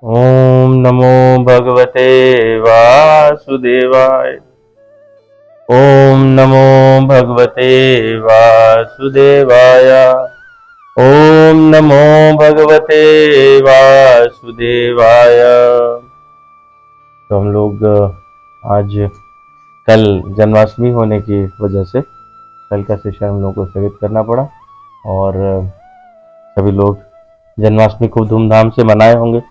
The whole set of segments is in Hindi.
ओम नमो भगवते वासुदेवाय। ओम नमो भगवते वासुदेवाय। ओम नमो भगवते वासुदेवाय। तो हम लोग आज कल जन्माष्टमी होने की वजह से कल का सेशन हम लोगों को स्थगित करना पड़ा और सभी लोग जन्माष्टमी को धूमधाम से मनाए होंगे,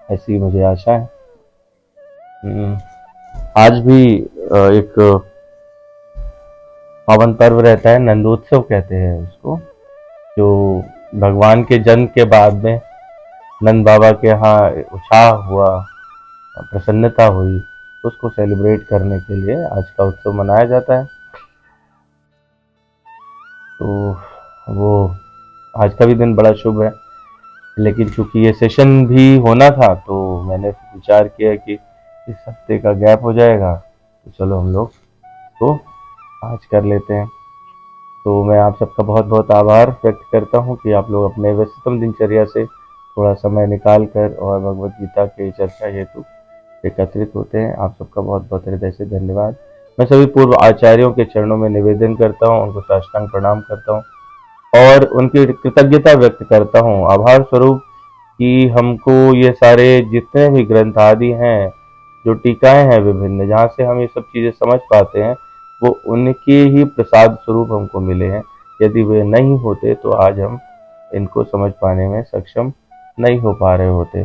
ऐसी मुझे आशा है। आज भी एक पावन पर्व रहता है, नंदोत्सव कहते हैं उसको, जो भगवान के जन्म के बाद में नंद बाबा के यहाँ उत्साह हुआ, प्रसन्नता हुई, उसको सेलिब्रेट करने के लिए आज का उत्सव मनाया जाता है। तो वो आज का भी दिन बड़ा शुभ है, लेकिन चूंकि ये सेशन भी होना था तो मैंने विचार किया कि इस हफ्ते का गैप हो जाएगा, तो चलो हम लोग तो आज कर लेते हैं। तो मैं आप सबका बहुत बहुत आभार व्यक्त करता हूँ कि आप लोग अपने व्यस्ततम दिनचर्या से थोड़ा समय निकाल कर और भगवत गीता के चर्चा हेतु एकत्रित होते हैं। आप सबका बहुत बहुत हृदय से धन्यवाद। मैं सभी पूर्व आचार्यों के चरणों में निवेदन करता हूँ, उनको साष्टांग प्रणाम करता हूँ और उनकी कृतज्ञता व्यक्त करता हूँ आभार स्वरूप कि हमको ये सारे जितने भी ग्रंथ आदि हैं, जो टीकाएं हैं विभिन्न, जहाँ से हम ये सब चीज़ें समझ पाते हैं, वो उनके ही प्रसाद स्वरूप हमको मिले हैं। यदि वे नहीं होते तो आज हम इनको समझ पाने में सक्षम नहीं हो पा रहे होते।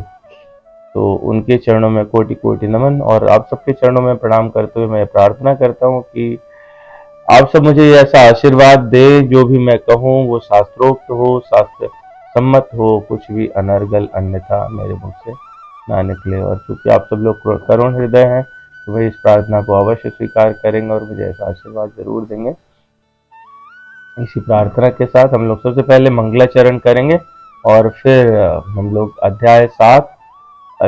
तो उनके चरणों में कोटि कोटि नमन और आप सबके चरणों में प्रणाम करते हुए मैं प्रार्थना करता हूँ कि आप सब मुझे ऐसा आशीर्वाद दे, जो भी मैं कहूँ वो शास्त्रोक्त हो, शास्त्र सम्मत हो, कुछ भी अनर्गल अन्यथा मेरे मुख से ना निकले। और चूंकि आप सब लोग करुण हृदय हैं तो वे इस प्रार्थना को अवश्य स्वीकार करेंगे और मुझे ऐसा आशीर्वाद जरूर देंगे। इसी प्रार्थना के साथ हम लोग सबसे पहले मंगलाचरण करेंगे और फिर हम लोग अध्याय 7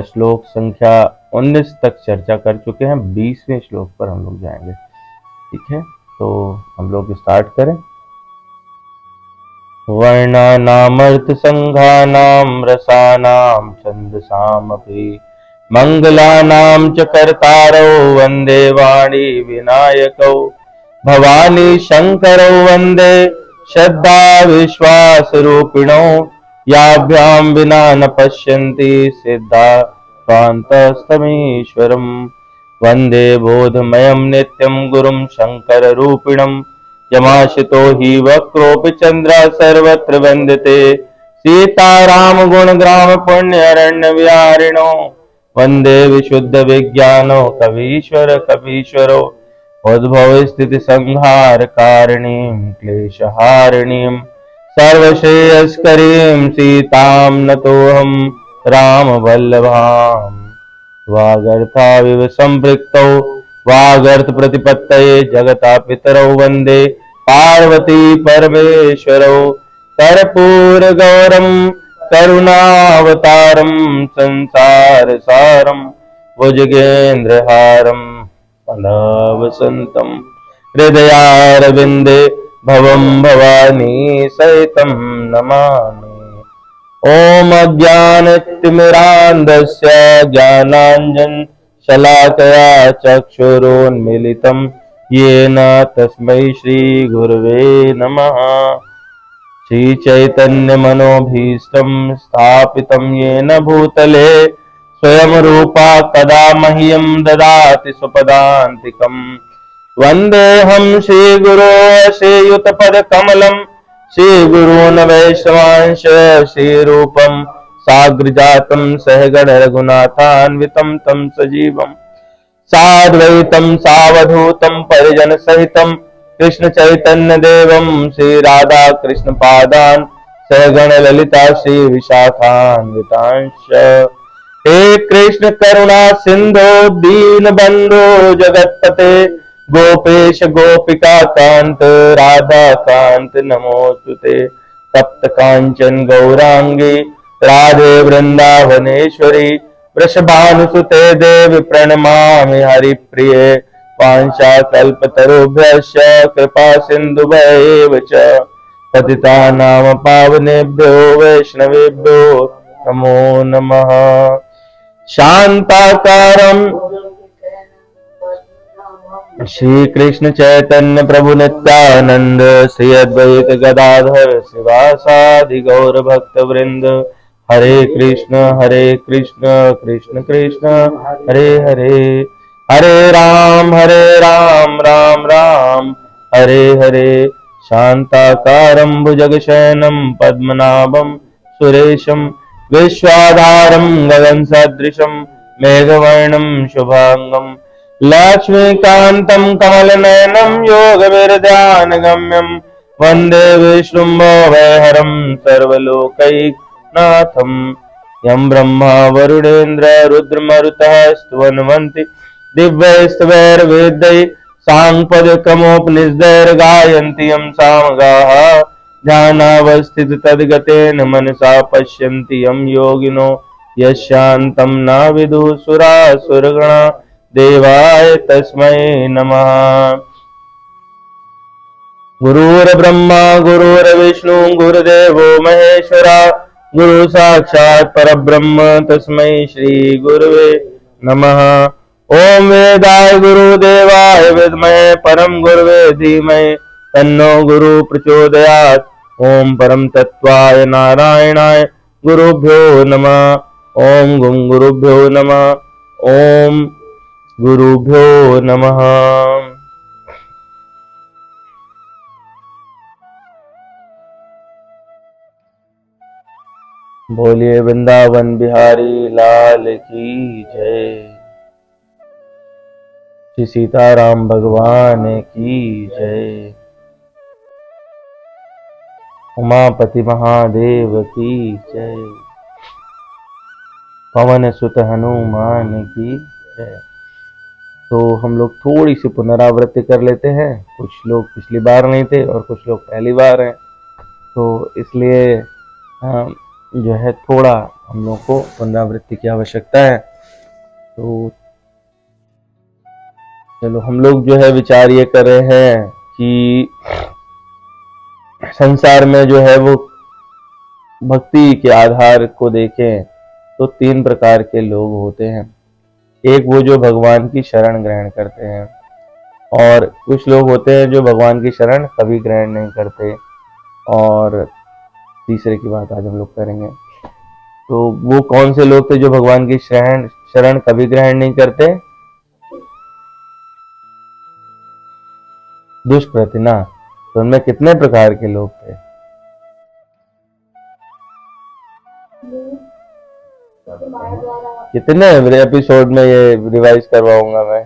श्लोक संख्या 19 तक चर्चा कर चुके हैं। 20वें श्लोक पर हम लोग जाएंगे। ठीक है, तो हम लोग स्टार्ट करें। वर्णानामर्थसङ्घानां रसानां छन्दसामपि मङ्गलानां च कर्तारौ वन्दे वाणी विनायकौ भवानी शङ्करौ वन्दे श्रद्धा विश्वासरूपिणौ याभ्यां विना न पश्यन्ति सिद्धा स्वान्तस्तमीश्वरम् वन्दे बोधमयं नित्यं गुरुं शङ्कररूपिणम् यमाशितो हि वक्रोऽपि चन्द्रः सर्वत्र वन्दते सीताराम गुणग्राम पुण्यरण्य विहारिणो वन्दे विशुद्ध विज्ञानो कवीश्वर कपीश्वरो उद्भव स्थिति संहार कारिणीं क्लेशहारिणीं सर्वश्रेयस्करीं सीतां नतोऽहं राम वल्लभाम् वागर्थाविव सम्पृक्तौ वागर्थ प्रतिपत्तये जगता पितरौ वन्दे पार्वती परमेश्वरौ कर्पूर गौरम करुणावतारम संसार सारम भुजगेन्द्रहारम सदा वसंतम हृदयारविंदे भवं भवानी सहितं नमामि। ओम अज्ञानतिमिरान्धस्य ज्ञानाञ्जन शलाकया चक्षुरोन्मीलितं येन तस्मै श्रीगुरवे नमः। श्रीचैतन्यमनोभीष्टं स्थापितं येन भूतले स्वयं रूपा कदा मह्यं ददाति स्वपदान्तिकम्। वन्देऽहं श्रीगुरो श्रीयुतपदकमलं श्रीगुरून् वैष्णवांश श्रीरूपं साग्रजातं सहगण रघुनाथान्वितं तं सजीवम् साद्वैतं सावधूतं परिजन सहितं कृष्ण चैतन्य देवं श्री राधा कृष्ण पादान् सहगण ललिता श्री विशाखान्वितांश। हे कृष्ण करुणा सिंधु दीन बंधु जगतपते गोपेश गोपिका कांत राधा कांत नमोस्तुते। तप्त कांचन गौरांगी राधे वृंदावनेश्वरी वृषभानुसुते देवी प्रणमामि हरिप्रिये। वाञ्छाकल्पतरुभ्यश्च कृपा सिन्धुभ्यैव च पतितानां पावनेभ्यो वैष्णवेभ्यो नमो नमः। शांताकारं श्री कृष्ण चैतन्य प्रभु नित्यानंद श्री अद्वैत गदाधर शिवासादि गौर भक्त वृंद। हरे कृष्ण कृष्ण कृष्ण हरे हरे, हरे राम राम राम हरे हरे। शांताकारं भुजगशयनं पद्मनाभं सुरेशं विश्वाधारं गगन सदृशं मेघवर्णं शुभांगं लक्ष्मीकान्तं कमलनयनं योगविरध्यानगम्यं वन्दे विष्णुम्भवहरं सर्वलोकैकनाथं। यं ब्रह्मा वरुणेन्द्र रुद्रमरुतः स्तुवन्वन्ति दिव्यैस्तवैर्वेदैः साङ्गपदक्रमोपनिषदैर्गायन्ति यं सामगाः। ध्यानावस्थिततद्गतेन मनसा पश्यन्ति यं योगिनो यशान्तं न विदुः सुरासुरगणा देवाय तस्मै नमः। गुरुर्ब्रह्मा गुरुर्विष्णु गुरुदेवो महेश्वरा गुरु साक्षात् परब्रह्म तस्मै श्री गुरुवे नमः। ओम वेदाय गुरुदेवाय विद्महे परम गुरुवे धीमहि तन्नो गुरु प्रचोदयात्। ओम परम तत्वाय नारायणाय गुरुभ्यो नमः। ओम गुं गुरुभ्यो नमः। ओम गुरुभ्यो नमः। बोलिए वृंदावन बिहारी लाल की जय। श्री सीताराम भगवान की जय। उमापति महादेव की जय। पवन सुत हनुमान की जय। तो हम लोग थोड़ी सी पुनरावृत्ति कर लेते हैं। कुछ लोग पिछली बार नहीं थे और कुछ लोग पहली बार हैं, तो इसलिए जो है थोड़ा हम लोग को पुनरावृत्ति की आवश्यकता है। तो चलो, हम लोग जो है विचार ये कर रहे हैं कि संसार में जो है वो भक्ति के आधार को देखें तो 3 प्रकार के लोग होते हैं। एक वो जो भगवान की शरण ग्रहण करते हैं, और कुछ लोग होते हैं जो भगवान की शरण कभी ग्रहण नहीं करते, और तीसरे की बात आज हम लोग करेंगे। तो वो कौन से लोग थे जो भगवान की शरण कभी ग्रहण नहीं करते? दुष्कृति ना। तो उनमें कितने प्रकार के लोग थे? कितने एपिसोड में ये रिवाइज करवाऊंगा मैं,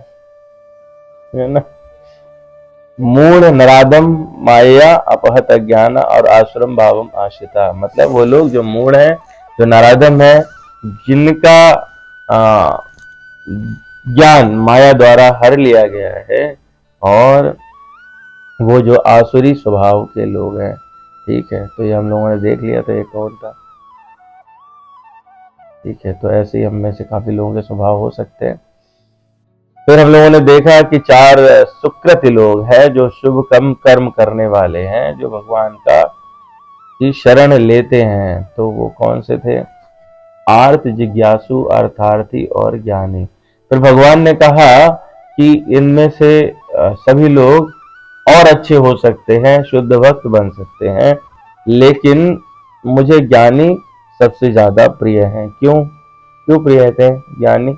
है ना? मूढ़ नरादम माया अपहत अज्ञान और आश्रम भावम आश्रिता। मतलब वो लोग जो मूढ़ हैं, जो नरादम है, जिनका ज्ञान माया द्वारा हर लिया गया है, और वो जो आसुरी स्वभाव के लोग हैं। ठीक है, तो ये हम लोगों ने देख लिया था ये कौन था। ठीक है, तो ऐसे ही हम में से काफी लोगों के स्वभाव हो सकते हैं। फिर हम लोगों ने देखा कि 4 सुकृति लोग हैं जो शुभ कर्म करने वाले हैं, जो भगवान का की शरण लेते हैं। तो वो कौन से थे? आर्त, जिज्ञासु, अर्थार्थी और ज्ञानी। फिर भगवान ने कहा कि इनमें से सभी लोग और अच्छे हो सकते हैं, शुद्ध भक्त बन सकते हैं, लेकिन मुझे ज्ञानी सबसे ज्यादा प्रिय हैं। क्यों प्रिय थे ज्ञानी?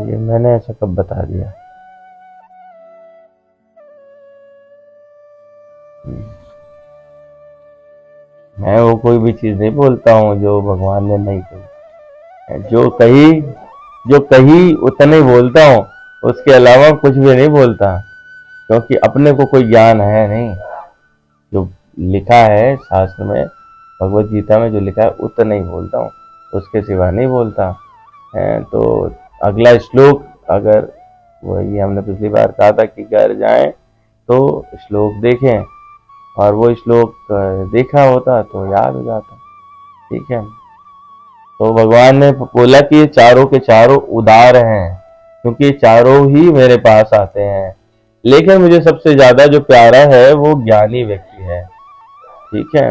ये मैंने ऐसा कब बता दिया? मैं वो कोई भी चीज नहीं बोलता हूँ जो भगवान ने नहीं कही। जो कही उतने बोलता हूँ, उसके अलावा कुछ भी नहीं बोलता, क्योंकि अपने को कोई ज्ञान है नहीं। जो लिखा है शास्त्र में, भगवत गीता में जो लिखा है उतना ही बोलता हूँ, उसके सिवा नहीं बोलता है। तो अगला श्लोक, अगर वही हमने पिछली बार कहा था कि घर जाएं तो श्लोक देखें, और वो श्लोक देखा होता तो याद हो जाता। ठीक है, तो भगवान ने बोला कि ये चारों के चारों उदार हैं। क्योंकि चारों ही मेरे पास आते हैं, लेकिन मुझे सबसे ज्यादा जो प्यारा है वो ज्ञानी व्यक्ति है। ठीक है।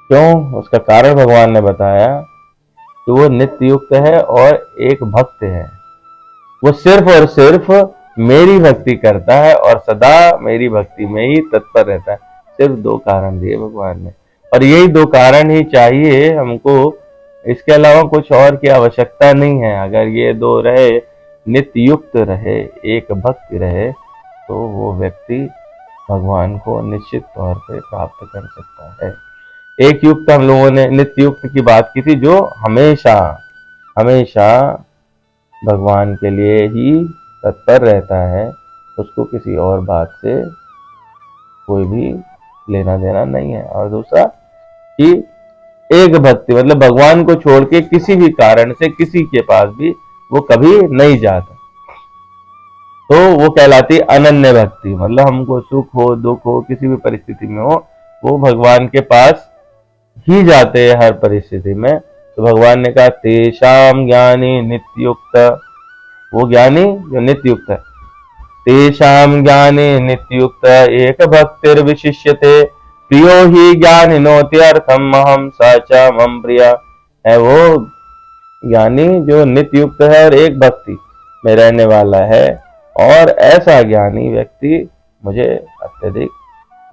क्यों? उसका कारण भगवान ने बताया कि वो नित्य युक्त है और एक भक्त है। वो सिर्फ और सिर्फ मेरी भक्ति करता है और सदा मेरी भक्ति में ही तत्पर रहता है। सिर्फ दो कारण दिए भगवान ने, और यही दो कारण ही चाहिए हमको। इसके अलावा कुछ और की आवश्यकता नहीं है। अगर ये दो रहे, नित्य युक्त रहे, एक भक्ति रहे, तो वो व्यक्ति भगवान को निश्चित तौर पे प्राप्त कर सकता है। एक युक्त हम लोगों ने नित्य युक्त की बात की थी, जो हमेशा हमेशा भगवान के लिए ही तत्पर रहता है, उसको किसी और बात से कोई भी लेना देना नहीं है। और दूसरा कि एक भक्ति मतलब भगवान को छोड़ के किसी भी कारण से किसी के पास भी वो कभी नहीं जाता, तो वो कहलाती अनन्य भक्ति। मतलब हमको सुख हो दुख हो किसी भी परिस्थिति में हो, वो भगवान के पास ही जाते हैं हर परिस्थिति में। तो भगवान ने कहा तेषाम ज्ञानी नित्युक्त, वो ज्ञानी जो नित्य युक्त है। तेषाम ज्ञानी नित्युक्त एक भक्तिर विशिष्यते, प्रियो ही ज्ञानिनोत्यर्थम अहम स च मम प्रिया। है वो ज्ञानी जो नित्य युक्त है और एक भक्ति में रहने वाला है, और ऐसा ज्ञानी व्यक्ति मुझे अत्यधिक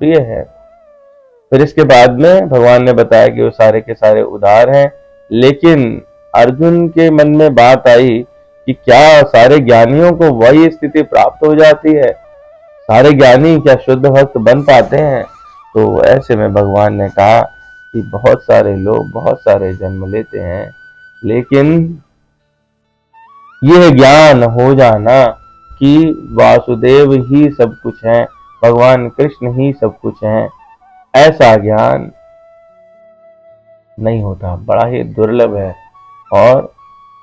प्रिय है। फिर इसके बाद में भगवान ने बताया कि वो सारे के सारे उदार हैं, लेकिन अर्जुन के मन में बात आई कि क्या सारे ज्ञानियों को वही स्थिति प्राप्त हो जाती है? सारे ज्ञानी क्या शुद्ध भक्त बन पाते हैं? तो ऐसे में भगवान ने कहा कि बहुत सारे लोग बहुत सारे जन्म लेते हैं, लेकिन यह ज्ञान हो जाना कि वासुदेव ही सब कुछ है, भगवान कृष्ण ही सब कुछ है, ऐसा ज्ञान नहीं होता, बड़ा ही दुर्लभ है। और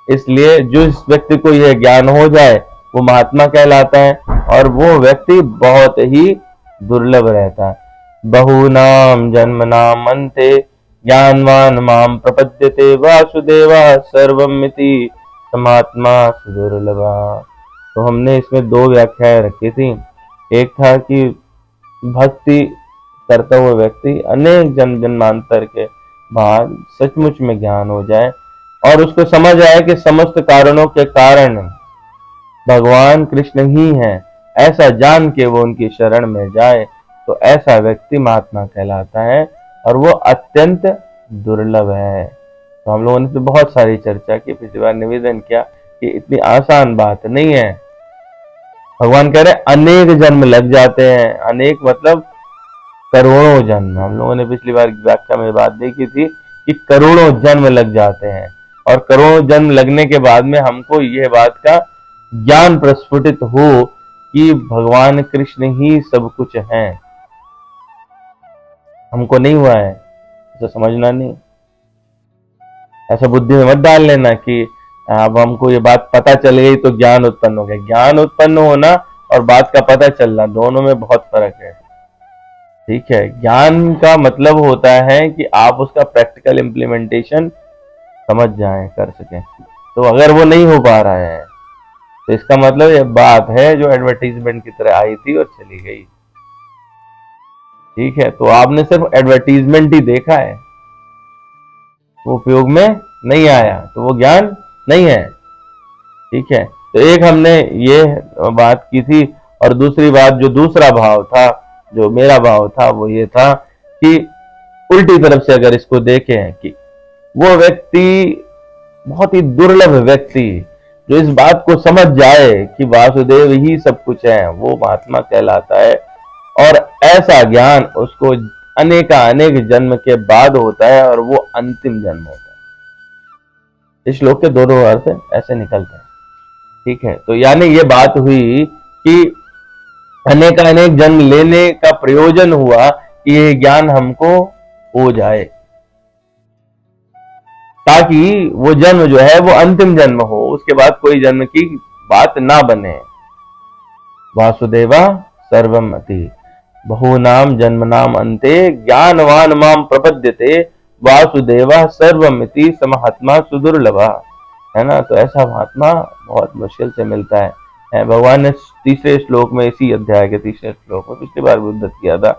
इसलिए जिस व्यक्ति को यह ज्ञान हो जाए वो महात्मा कहलाता है, और वो व्यक्ति बहुत ही दुर्लभ रहता है। बहुनाम जन्मनाम अन्ते ज्ञानवान माम प्रपद्यते, वासुदेवा सर्वमिति समात्मा सुदुर्लभा। तो हमने इसमें दो व्याख्याएं रखी थी। एक था कि भक्ति करता हुआ व्यक्ति अनेक जन्म जन्मांतर के बाद सचमुच में ज्ञान हो जाए और उसको समझ आए कि समस्त कारणों के कारण भगवान कृष्ण ही है, ऐसा जान के वो उनकी शरण में जाए, तो ऐसा व्यक्ति महात्मा कहलाता है, और वो अत्यंत दुर्लभ है। तो हम लोगों ने तो बहुत सारी चर्चा की, पिछली बार निवेदन किया कि इतनी आसान बात नहीं है। भगवान कह रहे अनेक जन्म लग जाते हैं, अनेक मतलब करोड़ों जन्म। हम लोगों ने पिछली बार व्याख्या में बात देखी थी कि करोड़ों जन्म लग जाते हैं, और करोड़ों जन्म लगने के बाद में हमको यह बात का ज्ञान प्रस्फुटित हो कि भगवान कृष्ण ही सब कुछ है। हमको नहीं हुआ है, ऐसा समझना नहीं, ऐसा बुद्धि में मत डाल लेना कि अब हमको ये बात पता चल गई तो ज्ञान उत्पन्न हो गया। ज्ञान उत्पन्न होना और बात का पता चलना, दोनों में बहुत फर्क है। ठीक है, ज्ञान का मतलब होता है कि आप उसका प्रैक्टिकल इम्प्लीमेंटेशन समझ जाएं, कर सकें। तो अगर वो नहीं हो पा रहा है तो इसका मतलब ये बात है जो एडवर्टीजमेंट की तरह आई थी और चली गई। ठीक है, तो आपने सिर्फ एडवर्टीजमेंट ही देखा है, वो उपयोग में नहीं आया, तो वो ज्ञान नहीं है। ठीक है, तो एक हमने ये बात की थी, और दूसरी बात जो दूसरा भाव था, जो मेरा भाव था, वो ये था कि उल्टी तरफ से अगर इसको देखें कि वो व्यक्ति बहुत ही दुर्लभ व्यक्ति जो इस बात को समझ जाए कि वासुदेव ही सब कुछ है, वो महात्मा कहलाता है। और ऐसा ज्ञान उसको अनेक जन्म के बाद होता है, और वो अंतिम जन्म होता है। इस श्लोक के दोनों अर्थ ऐसे निकलते हैं। ठीक है, तो यानी ये बात हुई कि अनेक जन्म लेने का प्रयोजन हुआ कि ये ज्ञान हमको हो जाए, ताकि वो जन्म जो है वो अंतिम जन्म हो, उसके बाद कोई जन्म की बात ना बने। वासुदेवा सर्वमति, बहूनाम जन्मनाम अंते ज्ञानवान माम प्रपद्यते वासुदेवा सर्वमिति समहात्मा सुदुर्लभा। है ना, तो ऐसा महात्मा बहुत मुश्किल से मिलता है। भगवान ने तीसरे श्लोक में, इसी अध्याय के तीसरे श्लोक में पिछली बार भी उद्धत किया था,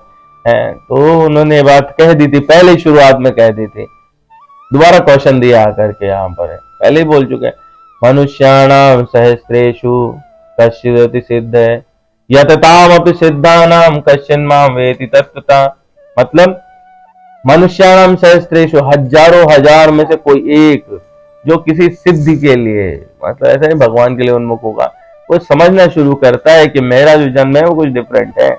है तो उन्होंने बात कह दी थी, पहले शुरुआत में कह दी थी, दोबारा क्वेश्चन दिया आकर के यहाँ पर है, पहले ही बोल चुके हैं। मनुष्याणाम सहस्रेषु कश्चिदति सिद्ध है यततामपि सिद्धानाम कश्चिन माम वेति तत्वता। मतलब मनुष्याणाम सहस्रेषु, हजारों हजार में से कोई एक जो किसी सिद्धि के लिए, मतलब ऐसा नहीं भगवान के लिए उन्मुख होगा, वो समझना शुरू करता है कि मेरा जो जन्म है वो कुछ डिफरेंट है,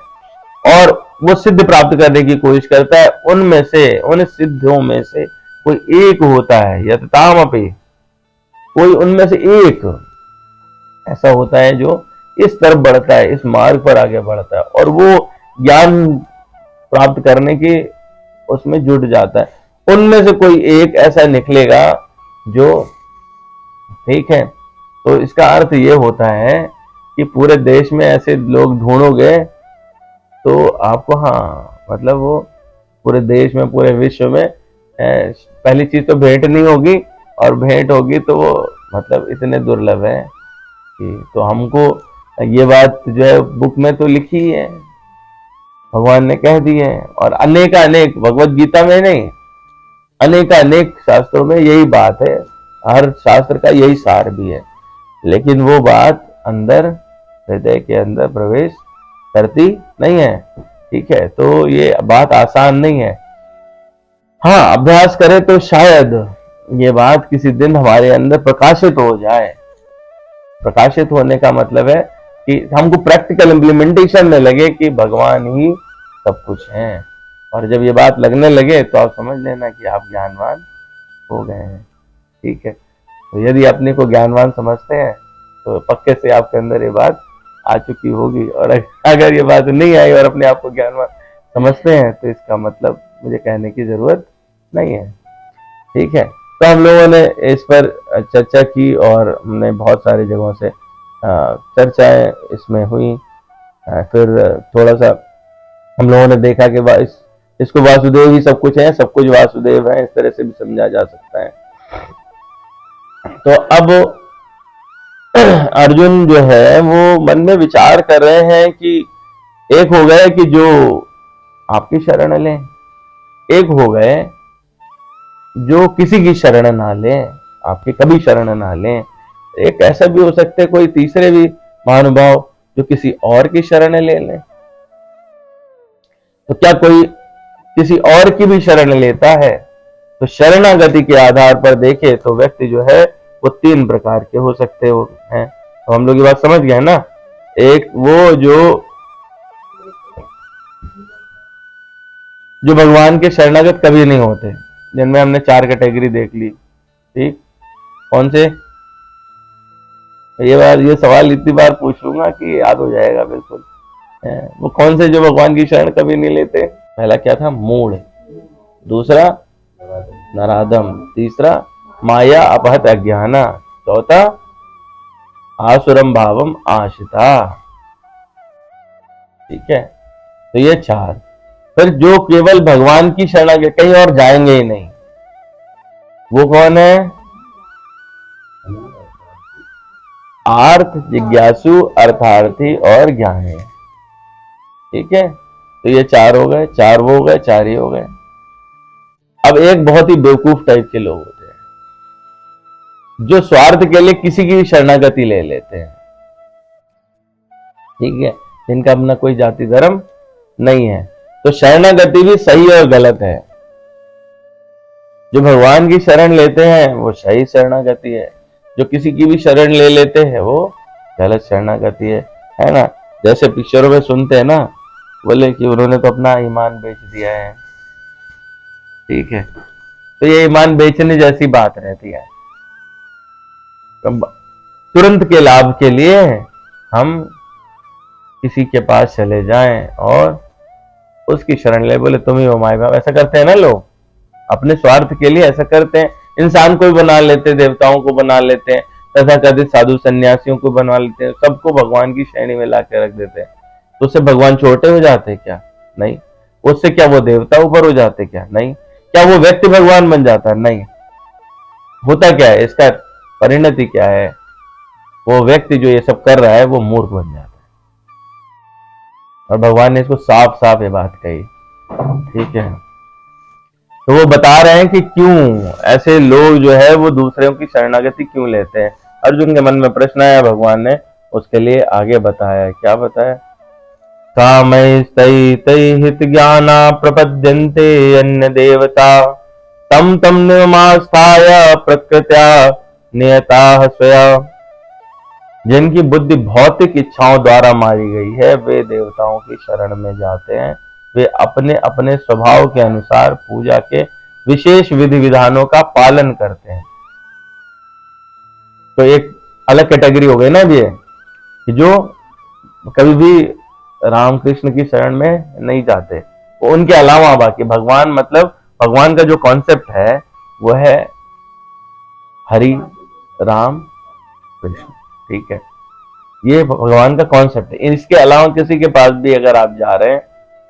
और वो सिद्ध प्राप्त करने की कोशिश करता है, उनमें से, उन सिद्धियों में से कोई एक होता है, यततामपि, कोई उनमें से एक ऐसा होता है जो इस तरफ बढ़ता है, इस मार्ग पर आगे बढ़ता है, और वो ज्ञान प्राप्त करने की उसमें जुट जाता है। उनमें से कोई एक ऐसा निकलेगा जो, ठीक है, तो इसका अर्थ ये होता है कि पूरे देश में ऐसे लोग ढूंढोगे तो आपको, हाँ मतलब वो पूरे देश में, पूरे विश्व में, पहली चीज तो भेंट नहीं होगी, और भेंट होगी तो वो मतलब इतने दुर्लभ है कि, तो हमको ये बात जो है बुक में तो लिखी है, भगवान ने कह दी है, और अनेक अनेक, भगवत गीता में नहीं, अनेक अनेक शास्त्रों में यही बात है, हर शास्त्र का यही सार भी है, लेकिन वो बात अंदर, हृदय के अंदर प्रवेश करती नहीं है। ठीक है, तो ये बात आसान नहीं है। हाँ, अभ्यास करें तो शायद ये बात किसी दिन हमारे अंदर प्रकाशित हो जाए। प्रकाशित होने का मतलब है कि हमको प्रैक्टिकल इम्प्लीमेंटेशन में लगे कि भगवान ही सब कुछ है, और जब ये बात लगने लगे तो आप समझ लेना कि आप ज्ञानवान हो गए हैं। ठीक है, तो यदि अपने को ज्ञानवान समझते हैं तो पक्के से आपके अंदर ये बात आ चुकी होगी, और अगर ये बात नहीं आई और अपने आप को ज्ञानवान समझते हैं तो इसका मतलब मुझे कहने की जरूरत नहीं है। ठीक है, तो हम लोगों ने इस पर चर्चा की, और हमने बहुत सारी जगहों से चर्चाएं इसमें हुई। फिर थोड़ा सा हम लोगों ने देखा कि इसको वासुदेव ही सब कुछ है, सब कुछ वासुदेव है, इस तरह से भी समझा जा सकता है। तो अब अर्जुन जो है वो मन में विचार कर रहे हैं कि एक हो गए कि जो आपकी शरण लें, एक हो गए जो किसी की शरण ना लें, आपकी कभी शरण ना लें, एक ऐसा भी हो सकते है कोई तीसरे भी महानुभाव जो किसी और की शरण ले लें। तो क्या कोई किसी और की भी शरण लेता है? तो शरणागति के आधार पर देखे तो व्यक्ति जो है वो 3 प्रकार के हो सकते हैं। तो हम लोग ये बात समझ गए ना। एक वो जो भगवान के शरणागत कभी नहीं होते, जिनमें हमने 4 कैटेगरी देख ली। ठीक, कौन से? ये सवाल इतनी बार पूछ लूंगा कि याद हो जाएगा बिल्कुल। वो कौन से जो भगवान की शरण कभी नहीं लेते? पहला क्या था? मूढ़। दूसरा नराधम। तीसरा माया अपहत अज्ञाना। चौथा आसुरम भावम आशिता। ठीक है, तो ये 4। फिर जो केवल भगवान की शरण, कहीं और जाएंगे ही नहीं, वो कौन है? आर्थ जिज्ञासु, अर्थार्थी और ज्ञानी। ठीक है, तो ये 4 हो गए, 4 वो हो गए, 4 ही हो गए। अब एक बहुत ही बेवकूफ टाइप के लोग होते हैं जो स्वार्थ के लिए किसी की भी शरणागति ले लेते हैं। ठीक है, जिनका अपना कोई जाति धर्म नहीं है। तो शरणागति भी सही और गलत है। जो भगवान की शरण लेते हैं वो सही शरणागति है, जो किसी की भी शरण ले लेते हैं वो गलत शरणागति है ना। जैसे पिक्चरों में सुनते हैं ना, बोले कि उन्होंने तो अपना ईमान बेच दिया है। ठीक है, तो ये ईमान बेचने जैसी बात रहती है। तुरंत के लाभ के लिए हम किसी के पास चले जाएं और उसकी शरण ले, बोले तुम ही हो माई बाप। ऐसा करते हैं ना लोग, अपने स्वार्थ के लिए ऐसा करते हैं। इंसान को भी बना लेते हैं, देवताओं को बना लेते हैं, तथा कथित साधु सन्यासियों को बना लेते हैं, सबको भगवान की श्रेणी में ला के रख देते हैं। तो उससे भगवान छोटे हो जाते हैं क्या? नहीं। उससे क्या वो देवता ऊपर हो जाते? क्या नहीं। क्या वो व्यक्ति भगवान बन जाता है? नहीं। होता क्या है, इसका परिणति क्या है? वो व्यक्ति जो ये सब कर रहा है वो मूर्ख बन जाता है। और भगवान ने इसको साफ साफ ये बात कही, ठीक है। तो वो बता रहे हैं कि क्यों ऐसे लोग जो है वो दूसरों की शरणागति क्यों लेते हैं। अर्जुन के मन में प्रश्न आया, भगवान ने उसके लिए आगे बताया। क्या बताया? कामैस्तै हित ज्ञाना प्रपद्यन्ते अन्य देवता तम तम नियमास्थाय प्रकृत्या नियताः स्वया। जिनकी बुद्धि भौतिक इच्छाओं द्वारा मारी गई है वे देवताओं की शरण में जाते हैं। वे अपने अपने स्वभाव के अनुसार पूजा के विशेष विधि विधानों का पालन करते हैं। तो एक अलग कैटेगरी हो गई ना ये, कि जो कभी भी रामकृष्ण की शरण में नहीं जाते। वो उनके अलावा बाकी भगवान, मतलब भगवान का जो कॉन्सेप्ट है वो है हरि राम कृष्ण, ठीक है। ये भगवान का कॉन्सेप्ट है। इसके अलावा किसी के पास भी अगर आप जा रहे हैं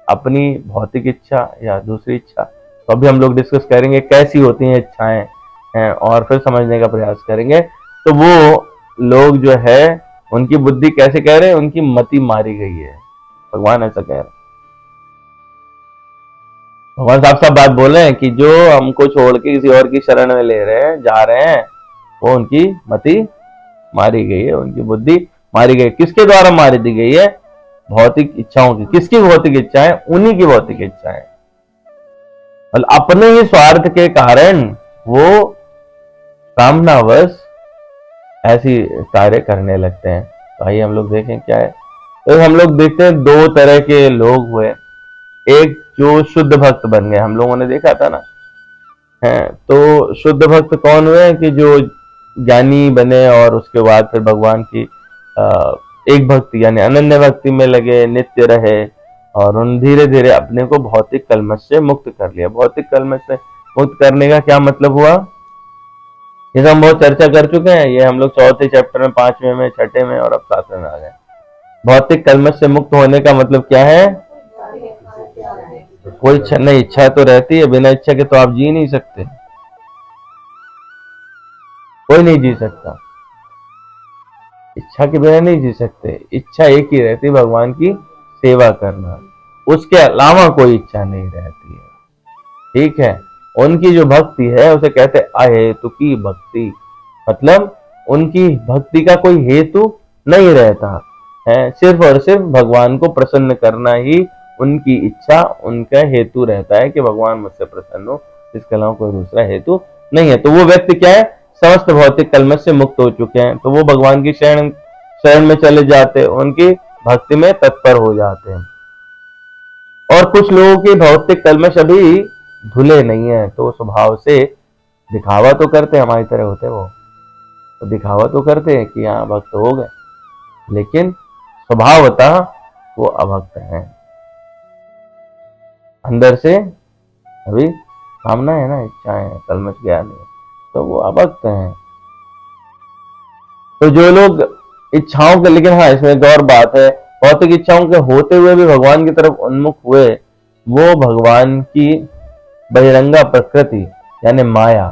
अपनी भौतिक इच्छा या दूसरी इच्छा, तो अभी हम लोग डिस्कस करेंगे कैसी होती हैं इच्छाएं हैं, और फिर समझने का प्रयास करेंगे। तो वो लोग जो है उनकी बुद्धि कैसे कह रहे हैं, उनकी मति मारी गई है, भगवान ऐसा कह रहे हैं। भगवान साफ साफ बात बोल रहे हैं कि जो हमको छोड़ के किसी और की शरण में ले रहे हैं, जा रहे हैं, वो उनकी मति मारी गई है, उनकी बुद्धि मारी गई। किसके द्वारा मारी दी गई है? भौतिक इच्छाओं की। किसकी भौतिक इच्छाएं? उन्हीं की भौतिक इच्छाएं। मतलब अपने ही स्वार्थ के कारण वो कामनावश ऐसी कार्य करने लगते हैं। तो आइए हम लोग देखें क्या है। तो हम लोग देखते हैं दो तरह के लोग हुए। एक जो शुद्ध भक्त बन गए, हम लोगों ने देखा था ना, है। तो शुद्ध भक्त कौन हुए? कि जो ज्ञानी बने और उसके बाद फिर भगवान की एक भक्ति यानी अनन्य भक्ति में लगे, नित्य रहे, और उन धीरे धीरे अपने को भौतिक कलमश से मुक्त कर लिया। भौतिक कलमश से मुक्त करने का क्या मतलब हुआ, ये हम बहुत चर्चा कर चुके हैं। ये हम लोग चौथे चैप्टर में, पांचवें में, छठे में और अब सातवें में आ गए। भौतिक कलमश से मुक्त होने का मतलब क्या है? कोई इच्छा नहीं। इच्छा तो रहती है, बिना इच्छा के तो आप जी नहीं सकते, कोई नहीं जी सकता। इच्छा के बिना नहीं जी सकते। इच्छा एक ही रहती है, भगवान की सेवा करना, उसके अलावा कोई इच्छा नहीं रहती है, ठीक है। उनकी जो भक्ति है उसे कहते अहेतु की भक्ति, मतलब उनकी भक्ति का कोई हेतु नहीं रहता है, सिर्फ और सिर्फ भगवान को प्रसन्न करना ही उनकी इच्छा, उनका हेतु रहता है कि भगवान मुझसे प्रसन्न हो, इसके अलावा कोई दूसरा हेतु नहीं है। तो वो व्यक्ति क्या है? समस्त भौतिक कलमश से मुक्त हो चुके हैं, तो वो भगवान की शरण में चले जाते हैं, उनकी भक्ति में तत्पर हो जाते हैं। और कुछ लोगों के भौतिक कलमश अभी धुले नहीं है, तो स्वभाव से दिखावा तो करते हैं, हमारी तरह होते वो, तो दिखावा तो करते हैं कि हाँ भक्त हो गए, लेकिन स्वभावतः वो अभक्त हैं। अंदर से अभी कामना है ना, इच्छा है, कलमश गया नहीं, तो वो अभक्त हैं। तो जो लोग इच्छाओं के, लेकिन हाँ इसमें एक और बात है, भौतिक इच्छाओं के होते हुए भी भगवान की तरफ उन्मुख हुए, वो भगवान की बहिरंगा प्रकृति यानी माया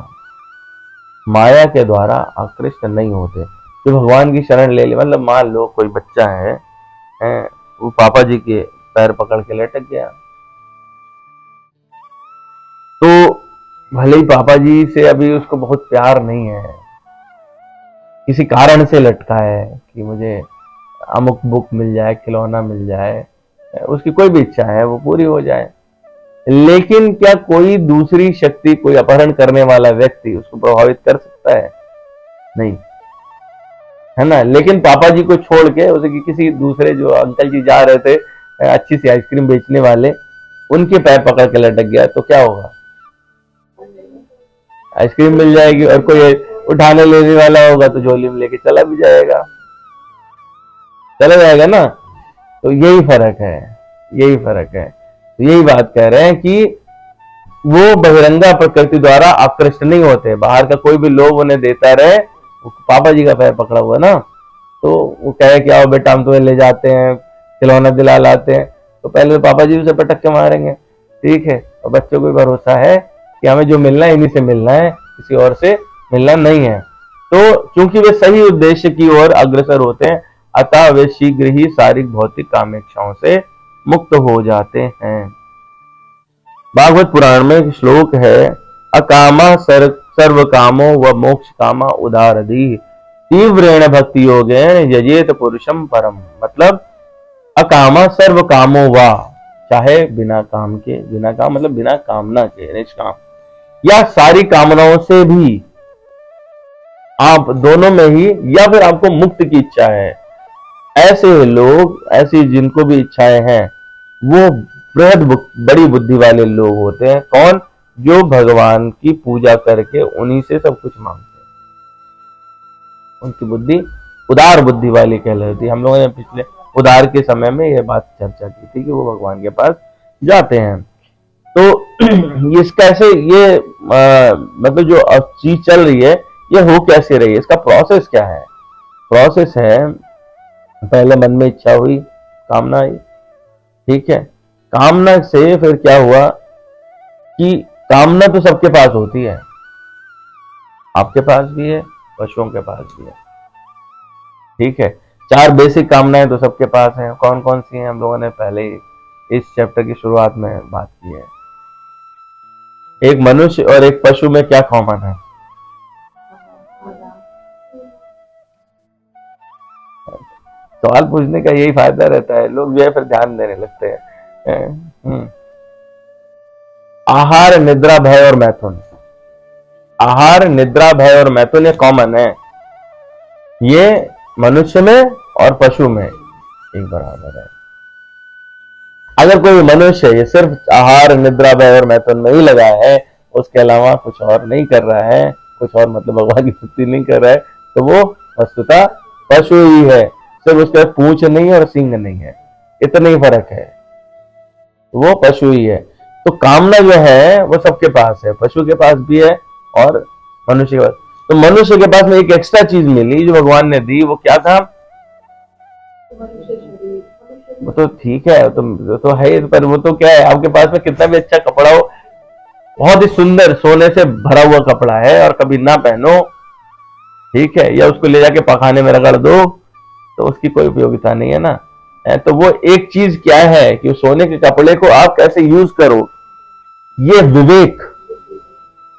के द्वारा आकृष्ट नहीं होते। जो भगवान की शरण ले ले, मतलब मान लो कोई बच्चा है, वो पापा जी के पैर पकड़ के लटक गया, तो भले ही पापा जी से अभी उसको बहुत प्यार नहीं है, किसी कारण से लटका है कि मुझे अमुक बुक मिल जाए, खिलौना मिल जाए, उसकी कोई भी इच्छा है वो पूरी हो जाए, लेकिन क्या कोई दूसरी शक्ति, कोई अपहरण करने वाला व्यक्ति उसको प्रभावित कर सकता है? नहीं, है ना। लेकिन पापा जी को छोड़ के उसे किसी दूसरे, जो अंकल जी जा रहे थे अच्छी सी आइसक्रीम बेचने वाले, उनके पैर पकड़ के लटक गया, तो क्या होगा? आइसक्रीम मिल जाएगी, और कोई उठाने लेने वाला होगा तो झोली में लेके चला भी जाएगा, चला जाएगा ना। तो यही फर्क है, यही फर्क है। तो यही बात कह रहे हैं कि वो बहिरंगा प्रकृति द्वारा आकृष्ट नहीं होते। बाहर का कोई भी लोग उन्हें देता रहे, पापा जी का पैर पकड़ा हुआ ना, तो वो कहे कि आओ बेटा हम तुम्हें ले जाते हैं, खिलौना दिला लाते हैं, तो पहले तो पापा जी उसे पटक के मारेंगे, ठीक है। और बच्चों को भरोसा है कि हमें जो मिलना है इन्हीं से मिलना है, किसी और से मिलना नहीं है। तो क्योंकि वे सही उद्देश्य की ओर अग्रसर होते हैं, अतः वे शीघ्र ही शारीरिक भौतिक कामेक्षाओं से मुक्त हो जाते हैं। भागवत पुराण में एक श्लोक है, अकामा सर्व कामो व मोक्ष कामा उदारदी तीव्रेण भक्ति योगेन यजेत पुरुषम परम। मतलब अकामा सर्व कामो वा, चाहे बिना काम के, बिना काम मतलब बिना कामना के, निष्काम, या सारी कामनाओं से भी, आप दोनों में ही, या फिर आपको मुक्त की इच्छा है, ऐसे लोग, ऐसी जिनको भी इच्छाएं हैं, वो बड़ी बुद्धि वाले लोग होते हैं। कौन? जो भगवान की पूजा करके उन्हीं से सब कुछ मांगते हैं। उनकी बुद्धि उदार बुद्धि वाली कहलाती है। हम लोगों ने पिछले उदार के समय में यह बात चर्चा की थी कि वो भगवान के पास जाते हैं। तो इस कैसे ये मतलब जो चीज चल रही है ये हो कैसे रही है, इसका प्रोसेस क्या है? प्रोसेस है, पहले मन में इच्छा हुई, कामना आई, ठीक है। कामना से फिर क्या हुआ कि कामना तो सबके पास होती है, आपके पास भी है, पशुओं के पास भी है, ठीक है। 4 बेसिक कामनाएं तो सबके पास हैं। कौन कौन सी हैं? हम लोगों ने पहले ही इस चैप्टर की शुरुआत में बात की है। एक मनुष्य और एक पशु में क्या कॉमन है? सवाल पूछने का यही फायदा रहता है, लोग जो है फिर ध्यान देने लगते हैं। आहार, निद्रा, भय और मैथुन। आहार, निद्रा, भय और मैथुन ये कॉमन है। ये मनुष्य में और पशु में एक बराबर है। अगर कोई मनुष्य ये सिर्फ आहार, निद्रा, भय और मैथुन में ही लगा है, उसके अलावा कुछ और नहीं कर रहा है, कुछ और मतलब भगवान की स्तुति नहीं कर रहा है, तो वो वस्तुतः पशु ही है। सिर्फ उसके पूंछ नहीं और सींग नहीं है, इतना ही फर्क है, वो पशु ही है। तो कामना जो है वो सबके पास है, पशु के पास भी है और मनुष्य के पास। तो मनुष्य के पास में एक एक्स्ट्रा चीज मिली जो भगवान ने दी, वो क्या था? वो तो ठीक है, तो है, पर वो तो क्या है, आपके पास में कितना भी अच्छा कपड़ा हो, बहुत ही सुंदर सोने से भरा हुआ कपड़ा है और कभी ना पहनो, ठीक है, या उसको ले जाके पखाने में रगड़ दो, तो उसकी कोई उपयोगिता नहीं है ना। तो वो एक चीज क्या है कि सोने के कपड़े को आप कैसे यूज करो, ये विवेक,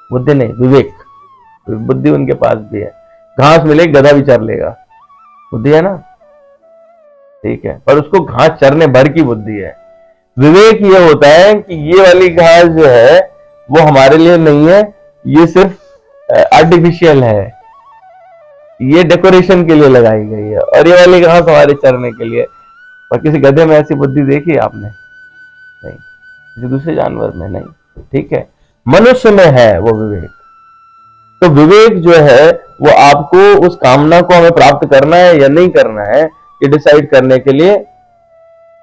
बुद्धि नहीं, विवेक। बुद्धि उनके पास भी है। घास मिले गधा भी चर लेगा, बुद्धि है ना, ठीक है, पर उसको घास चरने भर की बुद्धि है। विवेक ये होता है कि ये वाली घास जो है वो हमारे लिए नहीं है, ये सिर्फ आर्टिफिशियल है, ये डेकोरेशन के लिए लगाई गई है, और ये वाली घास हमारे चरने के लिए। और किसी गधे में ऐसी बुद्धि देखी आपने? नहीं। किसी दूसरे जानवर में नहीं, ठीक है। मनुष्य में है वो विवेक। तो विवेक जो है वो आपको उस कामना को हमें प्राप्त करना है या नहीं करना है ये डिसाइड करने के लिए